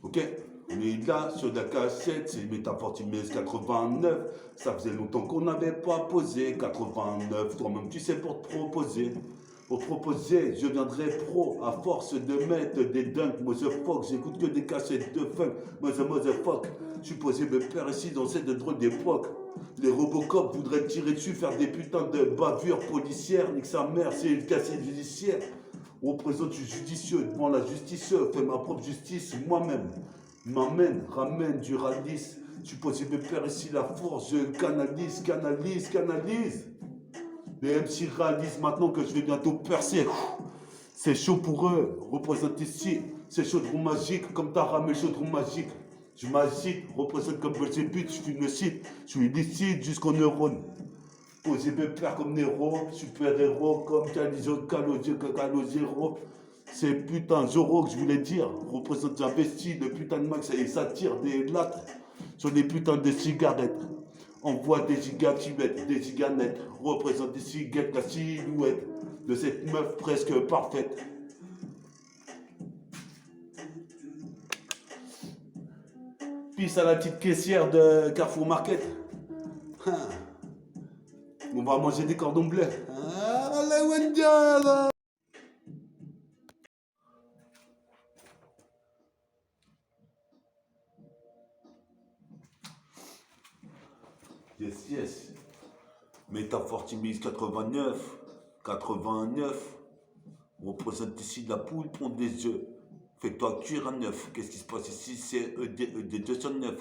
Speaker 1: Ok, on est là sur la cassette, c'est Métafortimès 89. Ça faisait longtemps qu'on n'avait pas posé 89. Toi-même, tu sais, pour te proposer. Pour te proposer, je viendrai pro à force de mettre des dunks, motherfuck. J'écoute que des cassettes de funk, motherfuck. Je suis posé me faire ici dans cette drôle d'époque. Les Robocop voudraient tirer dessus, faire des putains de bavures policières. Nique sa mère, c'est une cassette judiciaire. On représente du judicieux devant la justice, fais ma propre justice moi-même. M'amène, ramène du ralice. Je suis posé me faire ici la force, je canalise. Les MC réalisent maintenant que je vais bientôt percer. C'est chaud pour eux, représente ici. C'est chaudron magique, comme t'as ramé le chaudron magique. Je m'agite, représente comme Belzébuth, je fume le site. Je suis illicite jusqu'aux neurones. Posé mes pères comme Nero, super-héros comme Calogero. C'est putain Zoro que je voulais dire. Représente investi, le putain de max et ça tire des lattes sur des putains de cigarettes. Envoie des gigacubètes, des giganettes. Représente ici guette la silhouette de cette meuf presque parfaite. Pisse à la petite caissière de Carrefour Market. On va manger des cordons bleus. Yes. Métafortimise 89. On représente ici de la poule, prend des œufs. Fais-toi cuire à neuf. Qu'est-ce qui se passe ici? C'est ED 209.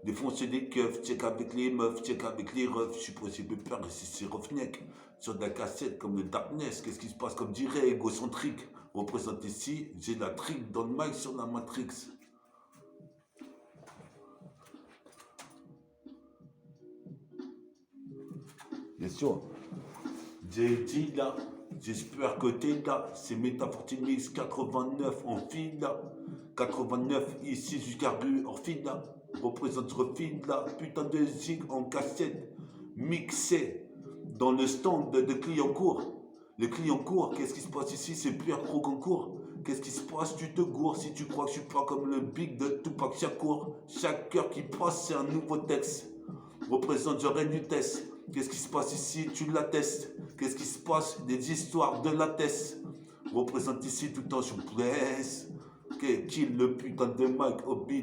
Speaker 1: Défoncer des keufs, check avec les meufs, check avec les refs. Je suis possible de perdre ici, c'est Roughneck. Sur de la cassette comme le Darkness. Qu'est-ce qui se passe comme dirait égocentrique? Représente ici, j'ai la trick dans le mic sur la Matrix. Bien sûr. J'ai dit là, j'espère que t'es là. C'est Métafortimix 89 en file là. 89 ici jusqu'à rue en file là. Représente ce fil là. Putain de zig en cassette. Mixé dans le stand de Clignancourt. Le Clignancourt, qu'est-ce qui se passe ici? C'est Pierre Crocancourt. Qu'est-ce qui se passe? Tu te gourres si tu crois que je suis pas comme le big de Tupac Shakur. Chaque cœur qui passe, c'est un nouveau texte. Représente j'aurais du test. Qu'est-ce qui se passe ici? Tu l'attestes. Qu'est-ce qui se passe? Des histoires de la test. Représente ici tout en souplesse. Kill le putain de Mike,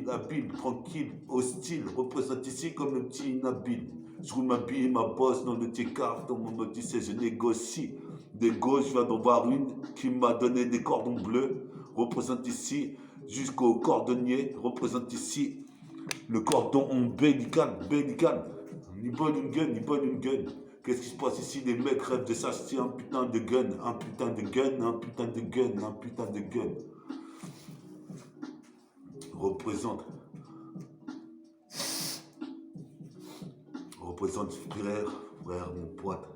Speaker 1: habile, tranquille, hostile. Représente ici comme le petit inhabile. Je roule ma bille, ma bosse dans le T-car. Ton moment, tu sais, je négocie. Des gauches, je viens d'en voir une qui m'a donné des cordons bleus. Représente ici jusqu'au cordonnier. Représente ici le cordon ombilical. Ni bonne une gun, ni bonne une gun. Qu'est-ce qui se passe ici? Les mecs rêvent de s'acheter un putain de gun. Un putain de gun, un putain de gun, un putain de gun. Représente frère, mon pote.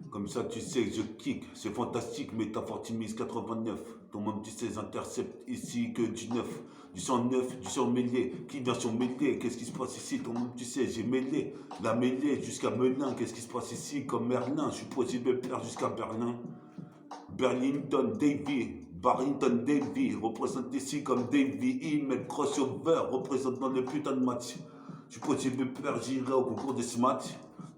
Speaker 1: Comme ça, tu sais que je kick. C'est fantastique, Métafortimise 89. Ton monde, tu sais, j'intercepte ici que du 9. Du 109, du 100 mêlé. Qui vient sur mêlé? Qu'est-ce qui se passe ici? Ton monde, tu sais, j'ai mêlé. La mêlée jusqu'à Melun. Qu'est-ce qui se passe ici? Comme Merlin. Je suis possible de perdre jusqu'à Berlin. Burlington, Davy. Barrington, Davy. Représente ici comme Davy. Email, crossover. Représente dans le putain de match. Je suis possible de perdre, j'irai au concours de ce match.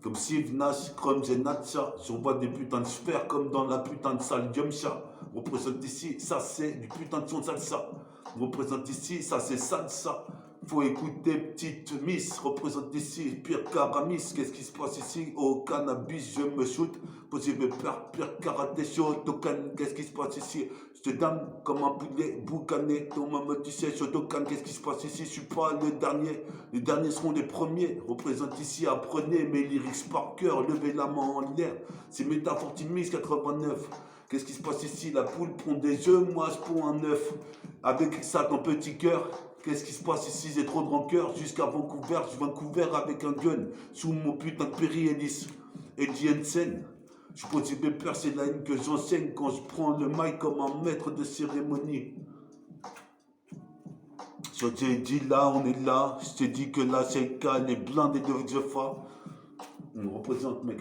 Speaker 1: Comme Steve Nash, Crumbs et Natcha. J'envoie des putains de sphères comme dans la putain de salle Yumcha. Représente ici, ça c'est du putain de son salsa. Représente ici, ça c'est salsa. Faut écouter petite miss. Représente ici, pire qu'Aramis. Qu'est-ce qui se passe ici? Au cannabis, je me shoot. Possible pire karaté Shotokan. Qu'est-ce qui se passe ici? Je te donne comme un poulet boucané. Ton maman, tu sais, Shotokan. Qu'est-ce qui se passe ici? Je suis pas le dernier. Les derniers seront les premiers. Représente ici, apprenez mes lyrics par cœur. Levez la main en l'air. C'est Métafortimise 89. Qu'est-ce qui se passe ici? La poule prend des œufs, moi je prends un œuf. Avec ça, ton petit cœur. Qu'est-ce qui se passe ici? J'ai trop de rancœur. Jusqu'à Vancouver, je suis Vancouver avec un gun. Sous mon putain de Perry Ellis. Eddie Hensen. Je suis possible de percer la haine que j'enseigne quand je prends le mic comme un maître de cérémonie. Je t'ai dit là, on est là. Je t'ai dit que la CK, elle est blindée de Jeffa. On représente, mec.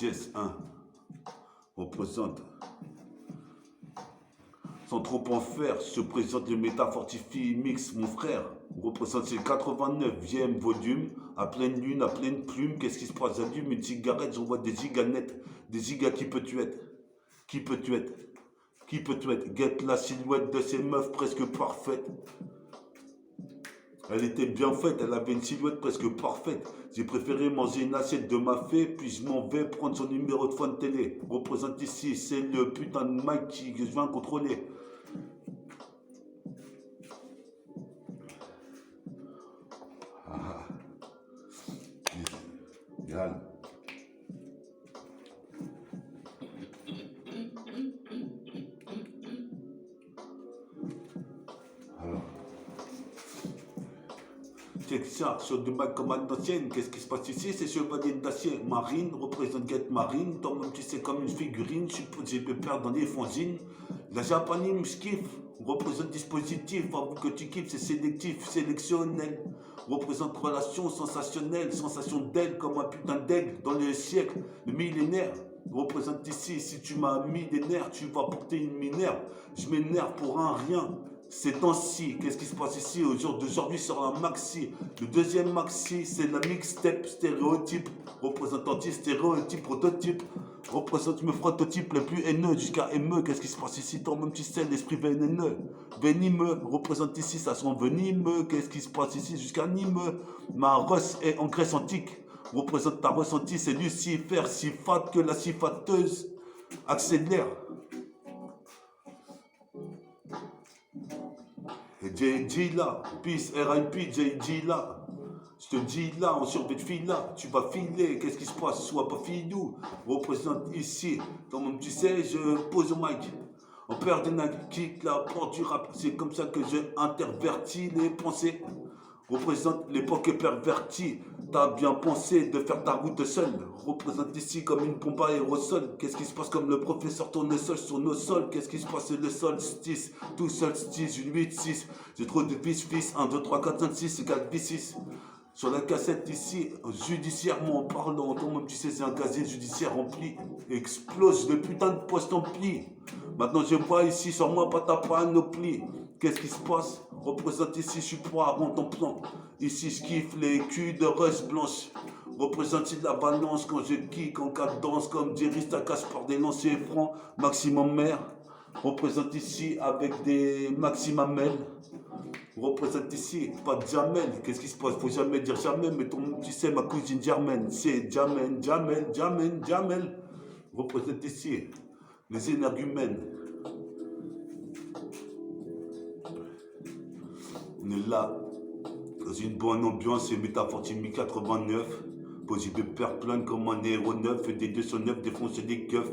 Speaker 1: Yes, représente. Sans trop en faire, se présente le Métafortifie Mix, mon frère. Représente c'est le 89e volume, à pleine lune, à pleine plume. Qu'est-ce qui se passe? J'allume une cigarette, j'envoie des giganettes. Des gigas, qui peux tu être? Qui peux tu être? Qui peut tu être? Guette la silhouette de ces meufs presque parfaite. Elle était bien faite, elle avait une silhouette presque parfaite. J'ai préféré manger une assiette de ma fée, puis je m'en vais prendre son numéro de phone télé. Représente ici, c'est le putain de mic que je viens contrôler. Regarde. Check ça, sur du bac comme d'ancienne. Qu'est-ce qui se passe ici? C'est chevalier d'acier. Marine, représente Get Marine. Toi-même, tu sais, comme une figurine. J'ai pu perdre dans des fanzines. La japanime, je kiffe. Représente dispositif. Avoue que tu kiffes, c'est sélectif, sélectionnel. Représente relation sensationnelle. Sensation d'elle comme un putain d'aigle dans le siècle, le millénaire. Représente ici, si tu m'as mis des nerfs, tu vas porter une minerve. Je m'énerve pour un rien. Ces temps-ci, qu'est-ce qui se passe ici? Au jour d'aujourd'hui sur un maxi. Le deuxième maxi, c'est la mixtape stéréotype. Représente anti-stéréotype, prototype. Représente me prototype le plus haineux jusqu'à ME. Qu'est-ce qui se passe ici? Toi-même tu sais, l'esprit vénéneux. Venimeux, représente ici, ça sent venimeux. Qu'est-ce qui se passe ici jusqu'à Nimeux? Ma Russe est en Grèce antique. Représente ta ressenti, c'est Lucifer, si fat que la si fateuse accélère. Et JD là, peace, RIP, JD là. Je te dis là, on survit de fille là, tu vas filer, qu'est-ce qui se passe? Sois pas filou, représente ici. Comme tu sais, je pose au mic. On perd des nags, kick la porte du rap. C'est comme ça que je intervertis les pensées. Représente l'époque pervertie. T'as bien pensé de faire ta route seule. Représente ici comme une pompe à aérosol. Qu'est-ce qui se passe comme le professeur tournesol sur nos sols? Qu'est-ce qui se passe le solstice? Tout solstice, une 8-6. J'ai trop de fils. 1, 2, 3, 4, 5, 6, 4, 6. Sur la cassette ici, judiciairement parlant, toi-même tu sais, c'est un casier judiciaire rempli. Explose de putain de poste empli. Maintenant je vois ici sur moi pas ta panoplie. Qu'est-ce qui se passe? Représente ici, je suis pas avant ton plan. Ici, je kiffe les culs de rose blanche. Représente la balance quand je kick en cadence comme Jerry Stakas par des lanciers francs. Maximum mère. Représente ici avec des maximamels. Représente ici, pas de Jamel. Qu'est-ce qui se passe? Faut jamais dire jamais, mais tu sais, ma cousine Germaine, c'est Jamel, Jamel, Jamel, Jamel. Représente ici les énergumènes. On est là, dans une bonne ambiance, c'est Métafortimi 89. Posible père plein comme un héros neuf, des 209 défoncer des keufs.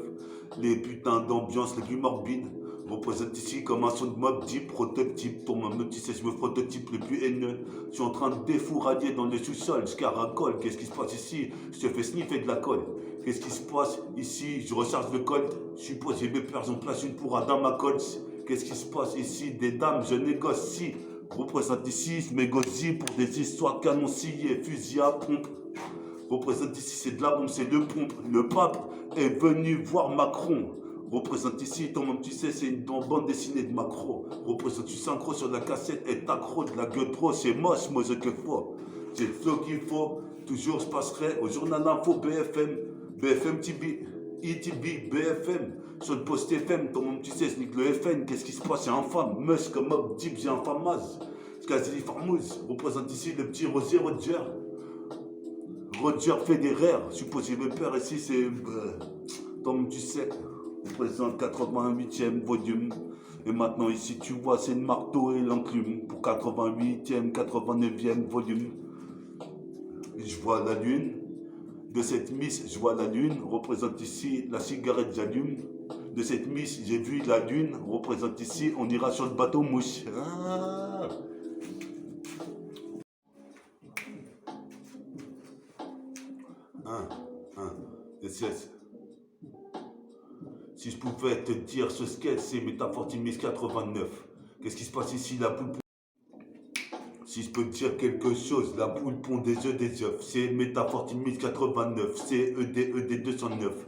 Speaker 1: Les putains d'ambiance les plus morbides. Représente ici comme un son de mob deep, prototype. Ton même tu sais, je me prototype le plus haineux. Je suis en train de défourailler dans le sous-sol, je caracole. Qu'est-ce qui se passe ici? Je te fais sniffer de la colle. Qu'est-ce qui se passe ici? Je recharge le colt. Je suis posé pères, j'en place une pour Adam à Colts. Qu'est-ce qui se passe ici? Des dames, je négocie. Représente ici, je m'égosie pour des histoires canoncillées, fusil à pompe. Représente ici, c'est de la bombe, c'est de pompe. Le pape est venu voir Macron. Représente ici, toi-même tu sais, c'est une bande dessinée de Macron. Représente tu synchro sur la cassette et accro de la gueule pro, c'est moche, moi ce qu'il faut. C'est le flow qu'il faut. Toujours je passerai au journal info BFM, BFM TV, ETB, BFM. Sur le post FM, toi-même tu sais, c'est le FN. Qu'est-ce qui se passe? C'est infâme. Musk comme Mob Deep, j'ai infamase. Skazili Farmouz représente ici le petit Rosier Roger. Roger Federer, supposé me père ici, c'est. Comme tu sais, on présente 88e volume. Et maintenant, ici, tu vois, c'est le marteau et l'enclume pour 88e, 89e volume. Je vois la lune. De cette miss, je vois la lune. Représente ici la cigarette, j'allume. De cette miss, j'ai vu la lune. Représente ici, on ira sur le bateau mouche. Ah. Yes. Si je pouvais te dire ce sketch, c'est Métafortimis 89. Qu'est-ce qui se passe ici? La poule. Si je peux te dire quelque chose, la poule pond des œufs. C'est Métafortimis 89. C'est ED 209.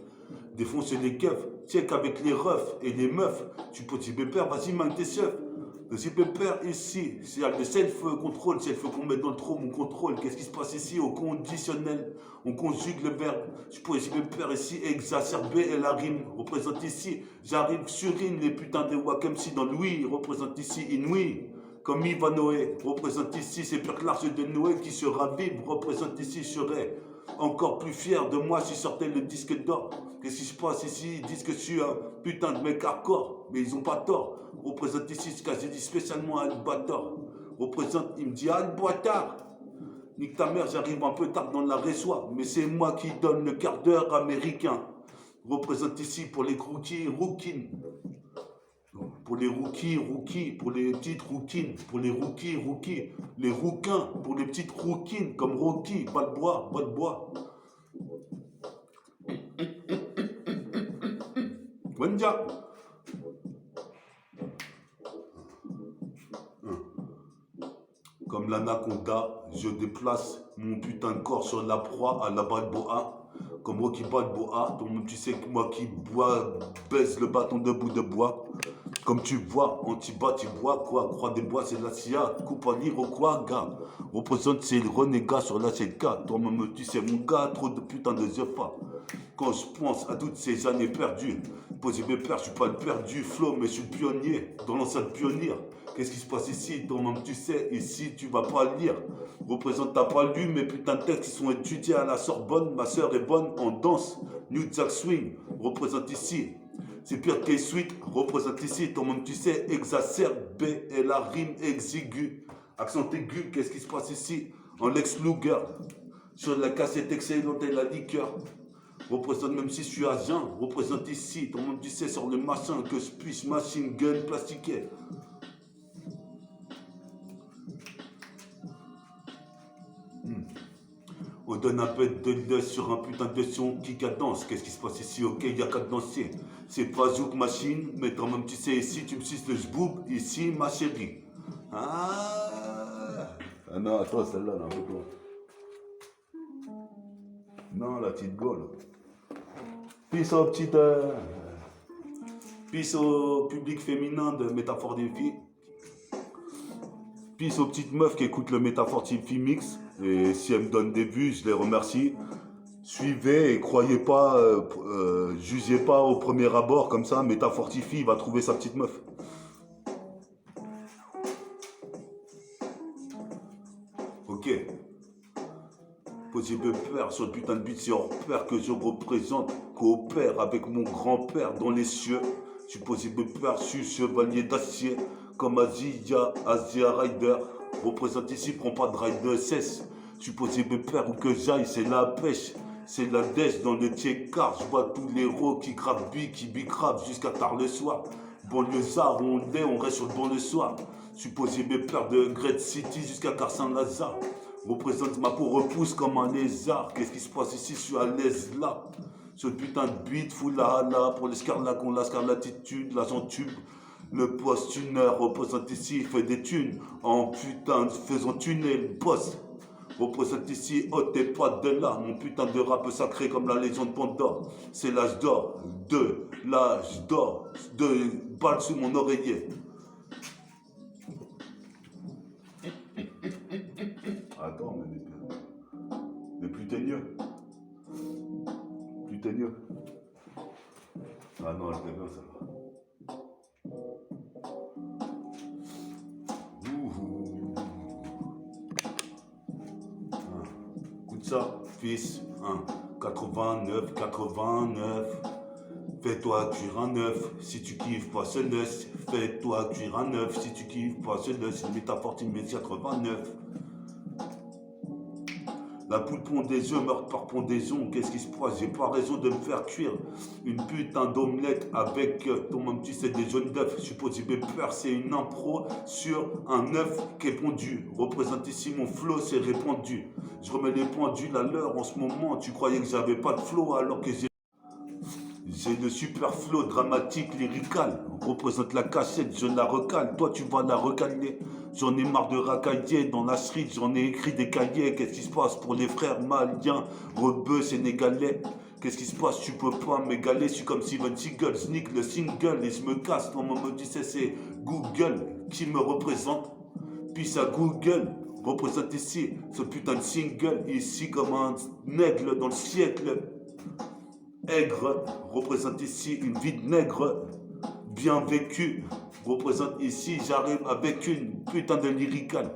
Speaker 1: Défoncer les keufs. Tiens qu'avec les refs et les meufs, tu peux t'y pépère, vas-y, manque tes seufs. Le pépère ici, c'est le self-control, c'est le fait qu'on met dans le trop mon contrôle. Qu'est-ce qui se passe ici? Au conditionnel, on conjugue le verbe. Je pourrais pépère ici, exacerber et la rime. Représente ici, j'arrive sur les putains de Wakamsi dans Louis. Représente ici Inouï, comme Ivan Noé. Représente ici, c'est pire que l'arche de Noé qui se ravive. Représente ici, je serais encore plus fier de moi si sortait le disque d'or. Qu'est-ce qui se passe ici? Ils disent que je suis un putain de mec hardcore, mais ils ont pas tort. Représente ici ce que j'ai dit spécialement à Albator. Représente, il me dit Albator. Nique ta mère, j'arrive un peu tard dans la résoie, mais c'est moi qui donne le quart d'heure américain. Représente ici pour les rookies, pour les rookies, pour les petites rouquines, pour les rookies, les rouquins, pour les petites rouquines, comme Rocky, pas de bois. Wendia. Comme l'anaconda, je déplace mon putain de corps sur la proie à la Balboa. Comme Rocky Balboa, donc tu sais que moi qui baise le bâton de bout de bois. Comme tu vois, anti-bas, tu bois quoi? Croix des bois, c'est la CIA. Coupe à lire ou quoi, gars? Représente, c'est le renégat sur la CK. Toi-même, tu sais, mon gars, trop de putain de zefa. Quand je pense à toutes ces années perdues, poser mes pères, je suis pas le père du flow, mais je suis le pionnier, dans l'enceinte pionnière. Qu'est-ce qui se passe ici? Toi-même, tu sais, ici, tu vas pas lire. Représente, t'as pas lu mes putains de textes qui sont étudiés à la Sorbonne. Ma soeur est bonne en danse. New Jack Swing. Représente ici. C'est pire que suite. Représente ici. Toi-même, tu sais, exacerbé et la rime exiguë. Accent aigu. Qu'est-ce qui se passe ici? En Lex Luger. Sur la cassette excellente et la liqueur. Représente même si je suis à jeun. Représente ici. Toi-même, tu sais, sur le machin que je puisse machine gun plastiqué. On donne un peu de l'œil sur un putain de son qui cadence. Qu'est-ce qui se passe ici? Ok, il y a qu'à danser. C'est pas zouk machine, mais quand même tu sais, ici tu me suces le jboub, ici ma chérie. Ah non, attends, celle-là, là, un peu trop. Non, la petite gueule. Peace au petit. Peace au public féminin de Métaphore des filles. Peace aux petites meufs qui écoutent le Métafortify Mix. Et si elles me donnent des vues, je les remercie. Suivez et croyez pas, jugez pas au premier abord comme ça. Métafortify, il va trouver sa petite meuf. Ok. Possible père sur le putain de but, c'est hors père que je représente. Coopère avec mon grand-père dans les cieux. Je suis possible père, je suis chevalier d'acier. Comme Asia Rider. Représente ici, prends pas de ride de cesse. Je suis possible père où que j'aille, c'est la pêche. C'est la dèche dans le tiers-quart. Je vois tous les héros qui gravent qui bicravent jusqu'à tard le soir. Banlieusard, on reste sur le banc le soir. Je suis possible père de Great City jusqu'à Car-Saint-Lazare. Représente ma peau repousse comme un lézard. Qu'est-ce qui se passe ici? Je suis à l'aise là. Ce putain de beat, fou la hala. Pour les scarlacons, la scarlatitude, l'agent tube. Le post-tuner représente ici, il fait des thunes. En putain, faisant tuner le boss. Représente ici, oh t'es pas de là. Mon putain de rap sacré comme la légion de Pandore. C'est l'âge d'or, l'âge d'or. 2 balles sous mon oreiller. Attends, mais plus teigneux. Plus teigneux. Ah non, je bien ça. Écoute ça, fils. 89, 89. Fais-toi cuire un œuf, si tu kiffes pas ce neuf. Fais-toi cuire un œuf, si tu kiffes pas ce neuf. C'est le Métafortify 89. La poule pond des œufs, meurt par pendaison. Qu'est-ce qui se passe? J'ai pas raison de me faire cuire une putain d'omelette avec ton même tu sais des jaunes d'œufs. Je suppose que peur, c'est une impro sur un œuf qui est pondu. Représente ici mon flow, c'est répandu. Je remets les pendules à l'heure en ce moment. Tu croyais que j'avais pas de flow alors que j'ai le super flow dramatique, lyrical. On représente la cassette, je la recale. Toi, tu vas la recaler. J'en ai marre de racailler dans la street. J'en ai écrit des cahiers. Qu'est-ce qui se passe pour les frères maliens, rebeux, sénégalais? Qu'est-ce qui se passe? Tu peux pas m'égaler. Je suis comme Steven Seagal, Sneak le single. Et je me casse. Ton moment tu sais, c'est Google qui me représente. Puis ça Google représente ici ce putain de single. Ici comme un aigle dans le siècle. Aigre représente ici une vie de nègre bien vécue. Représente ici, j'arrive avec une putain de lyrical.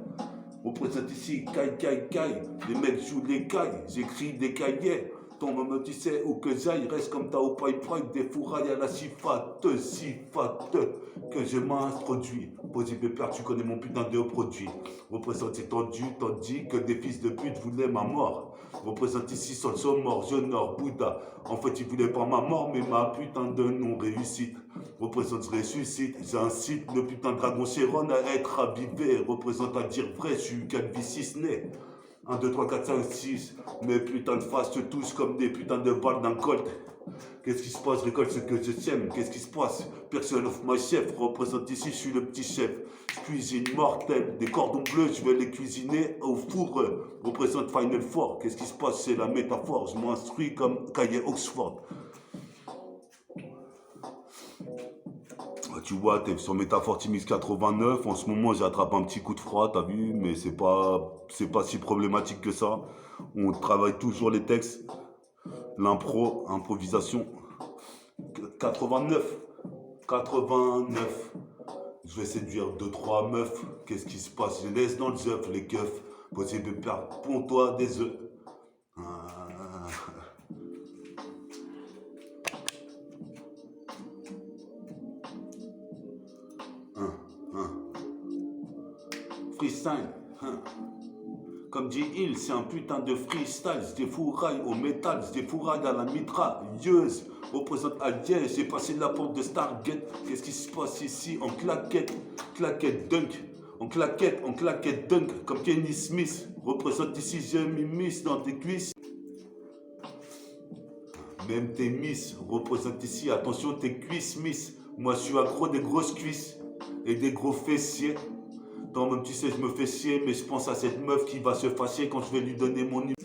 Speaker 1: Représente ici, caille. Les mecs jouent les cailles, j'écris des cahiers. Ton moment, tu sais où que j'aille, reste comme ta au pipe, des fourrailles à la sifate, que je m'introduis. Possible père, tu connais mon putain de produit. Représente c'est tendu, tandis que des fils de pute voulaient ma mort. Représente ici Sol mort, Jeunor, Bouddha. En fait, ils voulaient pas ma mort, mais ma putain de non-réussite. Représente, je ressuscite, j'incite le putain de dragon Chéron à être ravivé. Représente à dire vrai, je suis calvicis né. 1, 2, 3, 4, 5, 6. Mes putains de faces se touchent comme des putains de balles d'un colt. Qu'est-ce qui se passe? Je récolte ce que je sème. Qu'est-ce qui se passe? Personne of my chef. Représente ici, je suis le petit chef. Je cuisine mortel. Des cordons bleus, je vais les cuisiner au four. Représente Final Four. Qu'est-ce qui se passe? C'est la métaphore. Je m'instruis comme cahier Oxford. Tu vois, t'es sur Métafortify 89. En ce moment, j'attrape un petit coup de froid, t'as vu, mais c'est pas si problématique que ça. On travaille toujours les textes, l'impro, improvisation. 89. Je vais séduire 2-3 meufs. Qu'est-ce qui se passe? Je les laisse dans les œufs, les keufs. Possible de perdre, ponds-toi des œufs. Freestyle. Comme dit il, c'est un putain de freestyle. C'est des fourrailles au métal, c'est des fourrailles à la mitrailleuse. Représente à Diège, j'ai passé la porte de Stargate. Qu'est-ce qui se passe ici? En claquette dunk. En claquette dunk, comme Kenny Smith. Représente ici, j'ai mis miss dans tes cuisses. Même tes miss, représente ici, attention tes cuisses miss. Moi je suis accro des grosses cuisses et des gros fessiers. Toi même tu sais je me fais chier, mais je pense à cette meuf qui va se fâcher quand je vais lui donner mon numéro.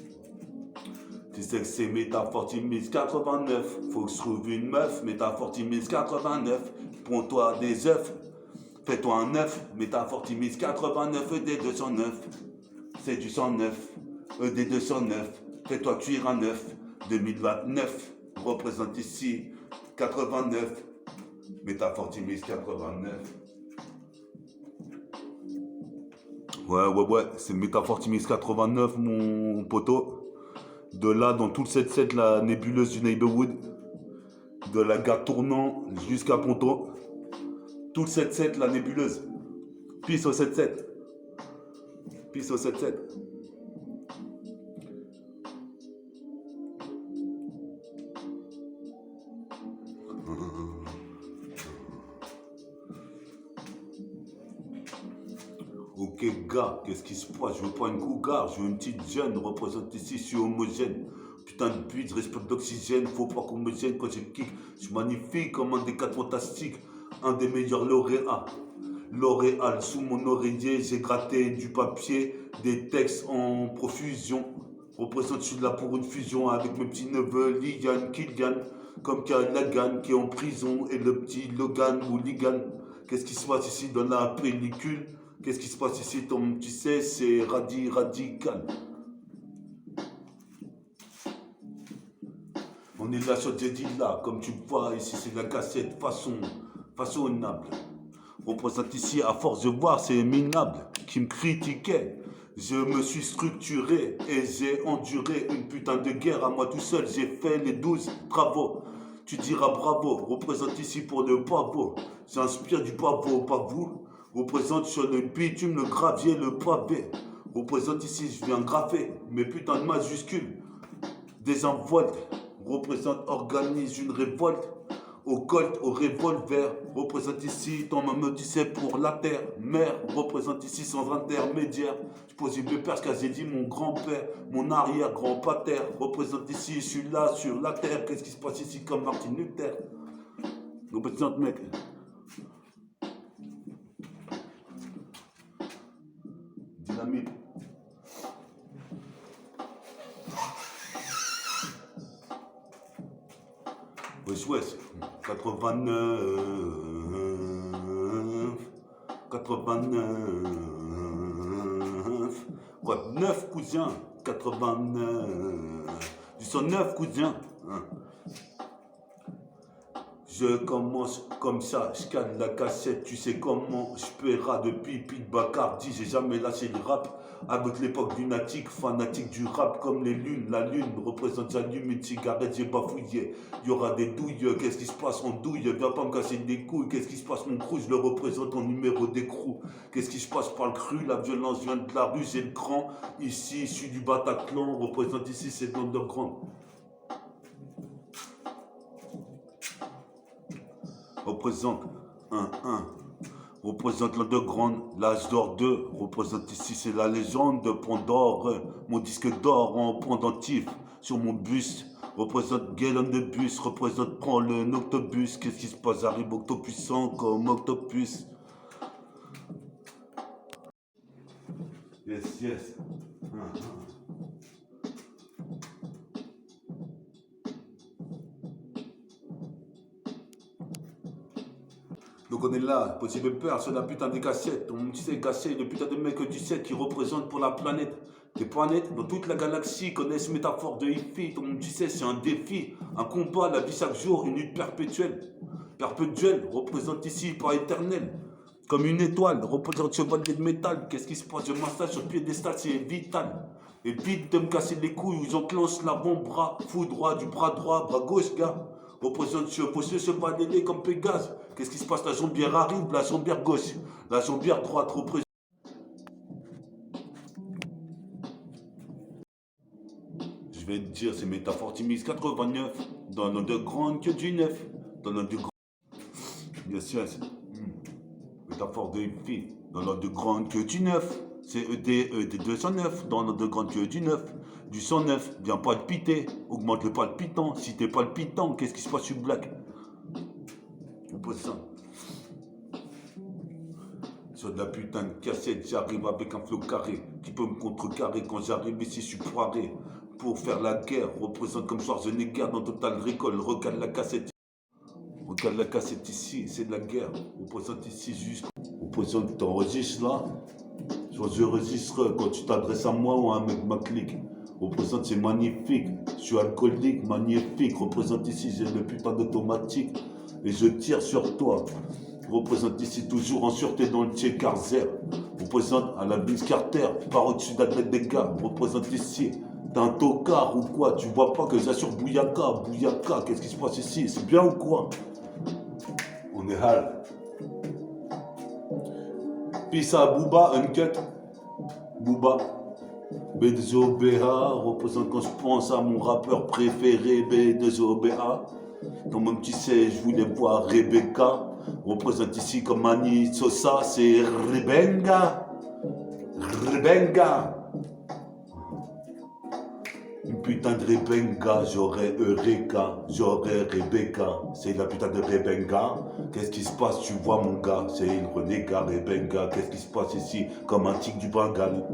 Speaker 1: Tu sais que c'est Métafortify 89. Faut que je trouve une meuf, Métafortify 89. Prends-toi des œufs. Fais-toi un 9, Métafortimis 89, ED209. C'est du 109, ED209. Fais-toi cuire un 9, 2029. Représente ici 89, Métafortimis 89. Ouais, c'est Métafortimis 89, mon poteau. De là, dans tout le 7-7, la nébuleuse du Neighborhood. De la gare tournant jusqu'à Ponto. Tout le 7-7, la nébuleuse. Peace au 7-7. Peace au 7-7. Ok gars, qu'est-ce qui se passe? Je veux pas une cougar, je veux une petite jeune, représente ici, je suis homogène. Putain de bise, respect d'oxygène, faut pas qu'on me gêne quand je kick. Je suis magnifique comme un des 4 fantastiques, un des meilleurs lauréats. L'Oréal sous mon oreiller, j'ai gratté du papier, des textes en profusion. Représente, je suis là pour une fusion avec mes petits neveux, Ligan, Killian, comme Lagan qui est en prison, et le petit Logan ou Ligan. Qu'est-ce qui se passe ici dans la pellicule? Qu'est-ce qui se passe ici, Tom? Tu sais, c'est radical. On est là sur Jedi là, comme tu vois, ici c'est la cassette façonnable. Représente ici, à force de voir, c'est minable, qui me critiquait. Je me suis structuré et j'ai enduré une putain de guerre à moi tout seul. J'ai fait les 12 travaux. Tu diras bravo, représente ici pour le pavot. J'inspire du pavot, pas vous. Représente sur le bitume, le gravier, le pavé. Représente ici, je viens graffer mes putains de majuscules. Désinvolte, représente, organise une révolte. Au colt, au revolver, représente ici ton maman, tu sais, pour la terre. Mère, représente ici sans intermédiaire. Je pose une parce que j'ai dit mon grand-père, mon arrière-grand-pater. Représente ici, je suis là sur la terre. Qu'est-ce qui se passe ici comme Martin Luther? Représente, mec. Dynamite. Wesh, 89. Quoi, 9 cousins, 89. Du 109 cousins. Je commence comme ça, je cale la cassette, tu sais comment je paiera depuis Pete Bacardi, j'ai jamais lâché le rap. Avec l'époque lunatique, fanatique du rap comme les lunes. La lune représente, j'allume une cigarette, j'ai bafouillé. Il y aura des douilles, qu'est-ce qui se passe en douille? Viens pas me casser des couilles, qu'est-ce qui se passe mon crew? Je le représente en numéro d'écrou. Qu'est-ce qui se passe par le cru? La violence vient de la rue, j'ai le cran. Ici, je suis du Bataclan, représente ici, c'est de l'underground. Représente 1. Représente l'underground, l'âge d'or 2. Représente ici, c'est la légende de Pandore. Mon disque d'or en pendentif sur mon bus. Représente Galen de bus. Représente prends le Noctobus. Qu'est-ce qui se passe? J'arrive octopuissant comme Octopus. Yes. Donc on est là, possible peur sur la putain des cassettes. On sait casser le putain de mec du 7 qui représente pour la planète. Les planètes dans toute la galaxie connaissent métaphore de Hippie. On sait c'est un défi, un combat, la vie chaque jour, une lutte perpétuelle. Perpétuelle représente ici pas éternel. Comme une étoile, représente chevalier de métal. Qu'est-ce qui se passe? Je m'installe sur piédestal, c'est vital. Évite de me casser les couilles, ils enclenchent l'avant-bras, foudroie du bras droit, bras gauche, gars. Représente chevalier comme Pégase. Qu'est-ce qui se passe? La jambière arrive, la jambière gauche. La jambière droite représente. Je vais te dire, c'est Métafortimis 89. Dans l'underground que du 9. Dans l'underground. Yes. Métaphore de hippie. Dans l'underground que du 9. C'est ED209. Dans l'underground que du 9. Du 109. Viens palpiter. Augmente le palpitant. Si t'es palpitant, qu'est-ce qui se passe sur Black? On pose ça. Sur de la putain de cassette, j'arrive avec un flow carré qui peut me contrecarrer. Quand j'arrive ici, je suis poiré. Pour faire la guerre, représente comme Schwarzenegger dans Total Recall. Recale la cassette. Regarde la cassette ici, c'est de la guerre. Représente ici juste. Représente, t'enregistres là. Je registre quand tu t'adresses à moi ou à un mec ma clique. Représente, c'est magnifique. Je suis alcoolique, magnifique. Représente ici, j'ai le putain d'automatique. Et je tire sur toi. Représente ici, toujours en sûreté dans le Che Carzer. Représente à la Vince Carter, par au-dessus de la tête des gars. Représente ici. T'es un tocard ou quoi? Tu vois pas que j'assure Bouyaka, Bouyaka. Qu'est-ce qui se passe ici? C'est bien ou quoi? On est hal. Peace à Booba, Uncut. Booba. B2OBA représente quand je pense à mon rappeur préféré, B2OBA. Quand même tu sais, je voulais voir Rebecca. Représente ici comme Mani Sosa, c'est Rebenga. Rebenga. Une putain de Rebenga, j'aurais Eureka, j'aurais Rebecca. C'est la putain de Rebenga. Qu'est-ce qui se passe, tu vois mon gars? C'est une renégat Rebenga. Qu'est-ce qui se passe ici? Comme un tigre du Bengale.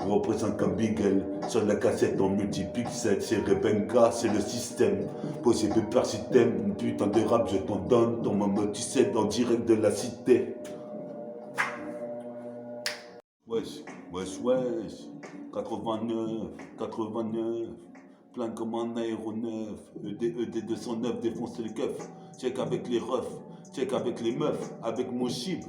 Speaker 1: On représente comme Bigel. Sur la cassette en multipixel, c'est Rebenga, c'est le système. Possible per système, une putain de rap, je t'en donne. Ton maman, tu sais, en direct de la cité. Wesh, wesh, wesh. 89, 89. Plein comme un aéronef. ED 209, défoncer le keuf. Check avec les refs, check avec les meufs, avec mon chib.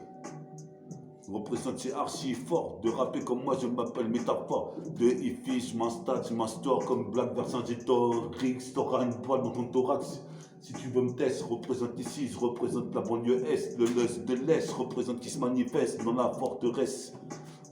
Speaker 1: Représente, c'est archi fort. De rapper comme moi, je m'appelle Métaphore. De Ifi, je m'installe, je m'instaure comme Black Vercingétorix. T'auras une poêle dans ton thorax. Si tu veux me tester, représente ici, je représente la banlieue Est. Le lust de l'Est représente qui se manifeste dans la forteresse.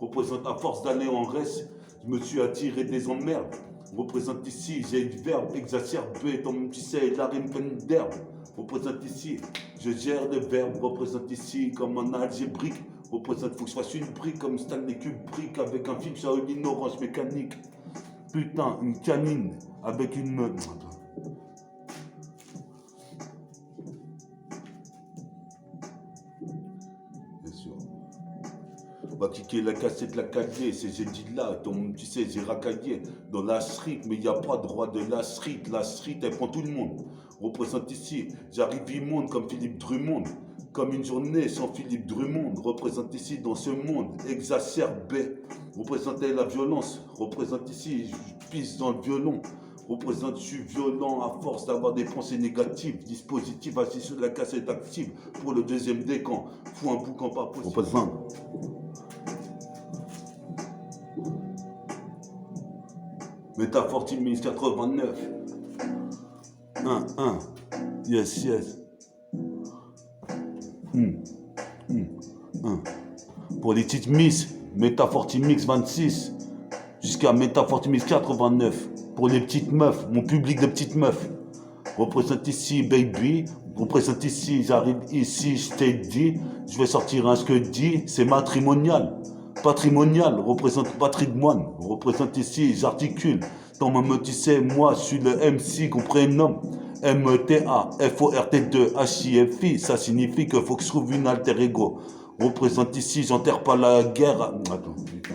Speaker 1: Représente à force d'aller en reste, je me suis attiré des emmerdes. Représente ici, j'ai une verbe exacerbé, comme tu sais, la rime pleine d'herbe. Représente ici, je gère le verbe. Représente ici comme un algébrique. Représente, faut que je fasse une brique comme Stanley Kubrick avec un film Shaolin orange mécanique. Putain, une canine avec une meuf. Bien sûr. Va kicker la cassette, la cahier, c'est j'ai dit là, tu sais, j'ai racaillé dans la street, mais il n'y a pas de droit de la street elle prend tout le monde. Représente ici, j'arrive immonde comme Philippe Drummond, comme une journée sans Philippe Drummond. Représente ici dans ce monde exacerbé, représenter la violence. Représente ici, je pisse dans le violon. Représente, je suis violent à force d'avoir des pensées négatives. Dispositif assis sur la cassette active pour le deuxième décan. Fous un boucan pas possible. Représente. Métaphore Timis 89. 1. Yes, yes. 1. Pour les petites Miss, Métaphore Timix 26. Jusqu'à Métaphore Timix 89. Pour les petites meufs, mon public de petites meufs. Représente ici, baby. Représente ici, j'arrive ici, je t'ai dit. Je vais sortir un ce que dit, c'est matrimonial. Patrimonial, représente patrimoine. Représente ici, j'articule. Dans ma tu sais, moi, je suis le MC qu'on prénomme. META-FORT2-HIFI. Ça signifie qu'il faut que je trouve une alter ego. Représente ici, j'enterre pas la guerre. Attends, putain.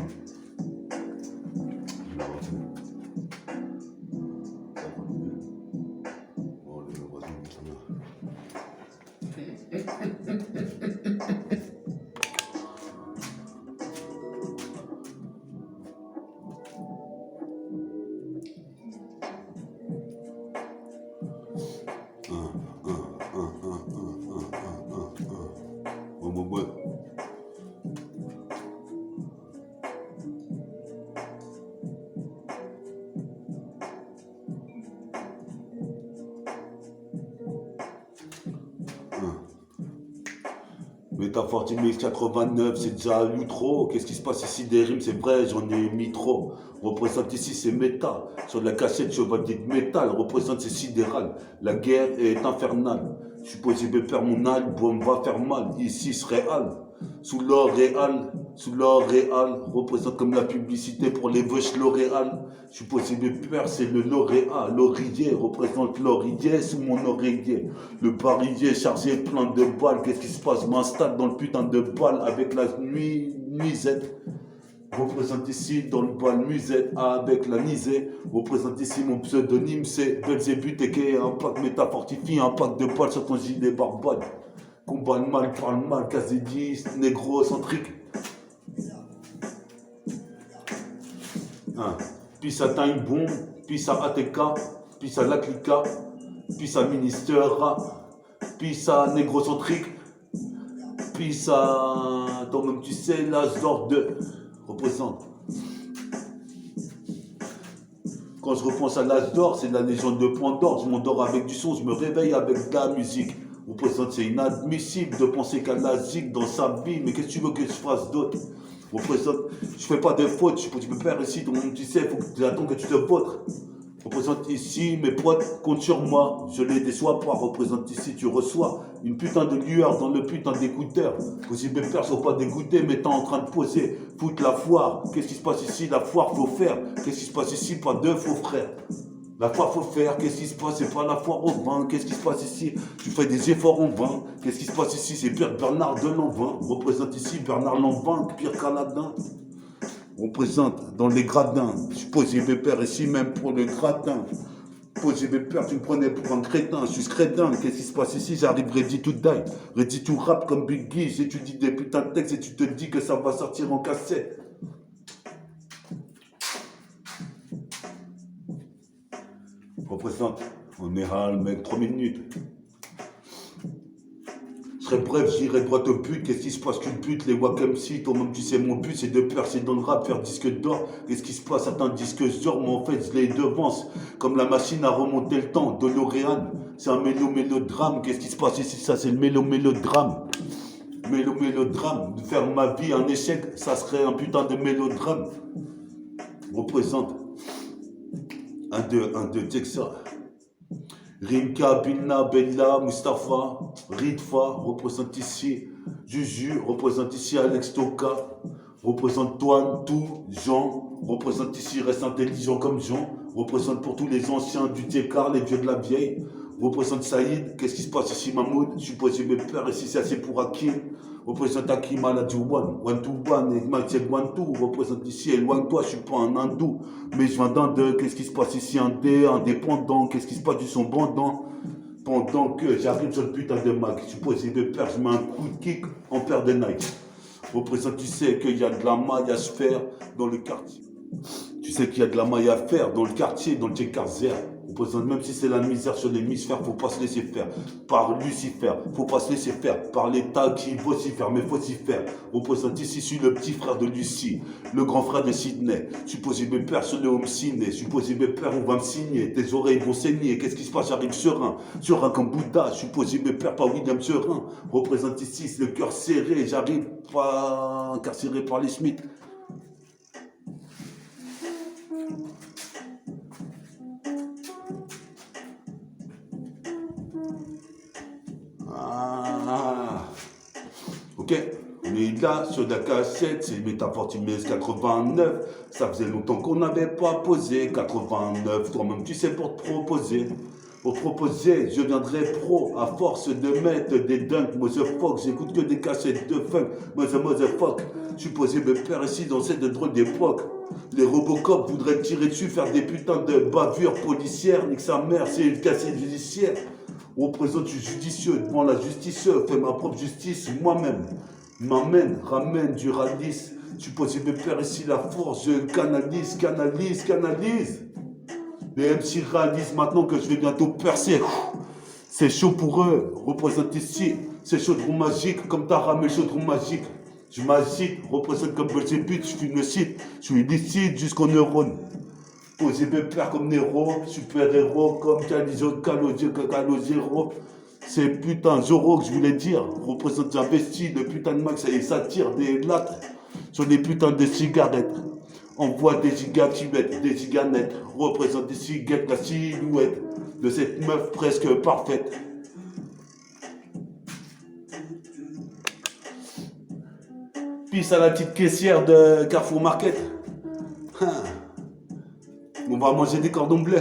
Speaker 1: Métaphore Timix 89, c'est déjà lu trop. Qu'est-ce qui se passe ici? Des rimes, c'est vrai, j'en ai mis trop. Représente ici, c'est méta. Sur la cassette, chevalier de métal. Représente, c'est sidéral. La guerre est infernale. Je suis possible faire mon album, va faire mal. Ici, c'est réel. Sous L'Oréal, représente comme la publicité pour les vaches L'Oréal. Je suis possible peur, c'est le lauréat. L'oreiller représente l'oreiller sous mon oreiller. Le barillet chargé plein de balles. Qu'est-ce qui se passe? M'installe dans le putain de balle avec la nuisette. Représente ici dans le bal musette avec la nisée. Représente ici mon pseudonyme, c'est Belzébuth et un pack métafortifie, un pack de balles sur ton gilet barbade. combat le mal, parle mal, casse des 10, négrocentrique. Hein. Puis à Time Bomb, puis à ATK, puis à La Clica, puis à Ministère, puis à négrocentrique, puis à toi-même tu sais, l'âge d'or 2 représente. Quand je repense à l'âge d'or, c'est la légende de Point d'Or. Je m'endors avec du son, je me réveille avec de la musique. Représente, c'est inadmissible de penser qu'à la zig dans sa vie. Mais qu'est-ce que tu veux que je fasse d'autre? Représente, je fais pas de faute, je peux faire ici, donc tu sais, faut que tu attends que tu te vôtres. Représente ici, mes potes comptent sur moi, je les déçois pas. Représente ici, tu reçois une putain de lueur dans le putain d'écouteur. Si mes pères sont pas dégoûtés, mais t'es en train de poser, foutre la foire. Qu'est-ce qui se passe ici? La foire, faut faire. Qu'est-ce qui se passe ici? Pas deux faux frères. La foire, faut faire. Qu'est-ce qui se passe? C'est pas la foire au vin. Qu'est-ce qui se passe ici? Tu fais des efforts en vain. Qu'est-ce qui se passe ici? C'est Pierre Bernard de Lanvin. Représente ici Bernard Lanvin, Pierre Caladin. On présente dans les gradins. Je suis posé mes pères ici même pour le gratin. Posé mes pères, tu me prenais pour un crétin. Je suis crétin. Qu'est-ce qui se passe ici? J'arrive ready to die. Ready to rap comme Biggie. J'étudie des putains de textes et tu te dis que ça va sortir en cassette. Représente. On est hal, mec, 3 minutes. Je serais bref, j'irai droit au but. Qu'est-ce qui se passe qu'une pute? Les Wack MC, toi-même tu sais mon but, c'est de percer dans le rap, faire disque d'or. Qu'est-ce qui se passe? Attends, disque d'or, mais en fait je les devance. Comme la machine à remonter le temps, DeLorean, c'est un mélodrame. Qu'est-ce qui se passe ici? Ça c'est le mélodrame. Mélodrame. De faire ma vie un échec, ça serait un putain de mélodrame. Représente. 1, 2, check ça. Rimka, Bilna, Bella, Mustafa, Ritfa, représente ici Juju, représente ici Alex Toka, représente Toine, tout, Jean, représente ici reste intelligent comme Jean, représente pour tous les anciens du Técar, les vieux de la vieille, représente Saïd, qu'est-ce qui se passe ici Mahmoud, je suis posé mes pères ici c'est assez pour Hakim, représente Hakim Aladji one to one, et Michael one two, représente ici éloigne-toi, je suis pas un hindou, mais je viens d'un deux, qu'est-ce qui se passe ici indépendant, qu'est-ce qui se passe du son bandant, pendant que j'arrive sur le putain de Mac, je suis posé mes pères, je mets un coup de kick en paire de Nike, représente, tu sais qu'il y a de la maille à se faire dans le quartier, tu sais qu'il y a de la maille à faire dans le quartier, dans le Tchékarzer. Même si c'est la misère sur l'hémisphère, faut pas se laisser faire par Lucifer, faut pas se laisser faire par l'État qui vocifère, mais faut s'y faire. Représente ici, je suis le petit frère de Lucie, le grand frère de Sydney. Supposé mes pères sur le home ciné, supposé mes pères, on va me signer, tes oreilles vont saigner. Qu'est-ce qui se passe? J'arrive serein comme Bouddha, supposé mes pères, pas William Serein. Représente ici, le cœur serré, j'arrive pas incarcéré par les Smiths. Ok, on est là sur la cassette, c'est Métafortimès 89. Ça faisait longtemps qu'on n'avait pas posé 89. Toi-même, tu sais, pour te proposer. Pour te proposer, je viendrai pro à force de mettre des dunks. Motherfuck, j'écoute que des cassettes de funk. Motherfuck, je suis posé me faire ici dans cette drôle d'époque. Les Robocop voudraient tirer dessus, faire des putains de bavures policières. Nique sa mère, c'est une cassette judiciaire. On présente du judicieux devant la justice, fais ma propre justice moi-même. M'amène, ramène du radis. Je suis posé de faire ici la force, je canalise. Les MC réalisent maintenant que je vais bientôt percer. C'est chaud pour eux, représente ici. C'est chaudron magique, comme t'as ramé chaudron magique. Je m'agite, représente comme Belzébuth, je suis nocite. Je suis illicite jusqu'aux neurones. Posé mes pères comme Nero, super-héros comme Calogero. C'est putain Zoro que je voulais dire. Représente j'investis le putain de max et ça tire des lattes sur des putains de cigarettes. Envoie des gigatimètres, des giganettes. Représente des cigarettes, la silhouette de cette meuf presque parfaite. Pisse à la petite caissière de Carrefour Market. On va manger des cordons bleus.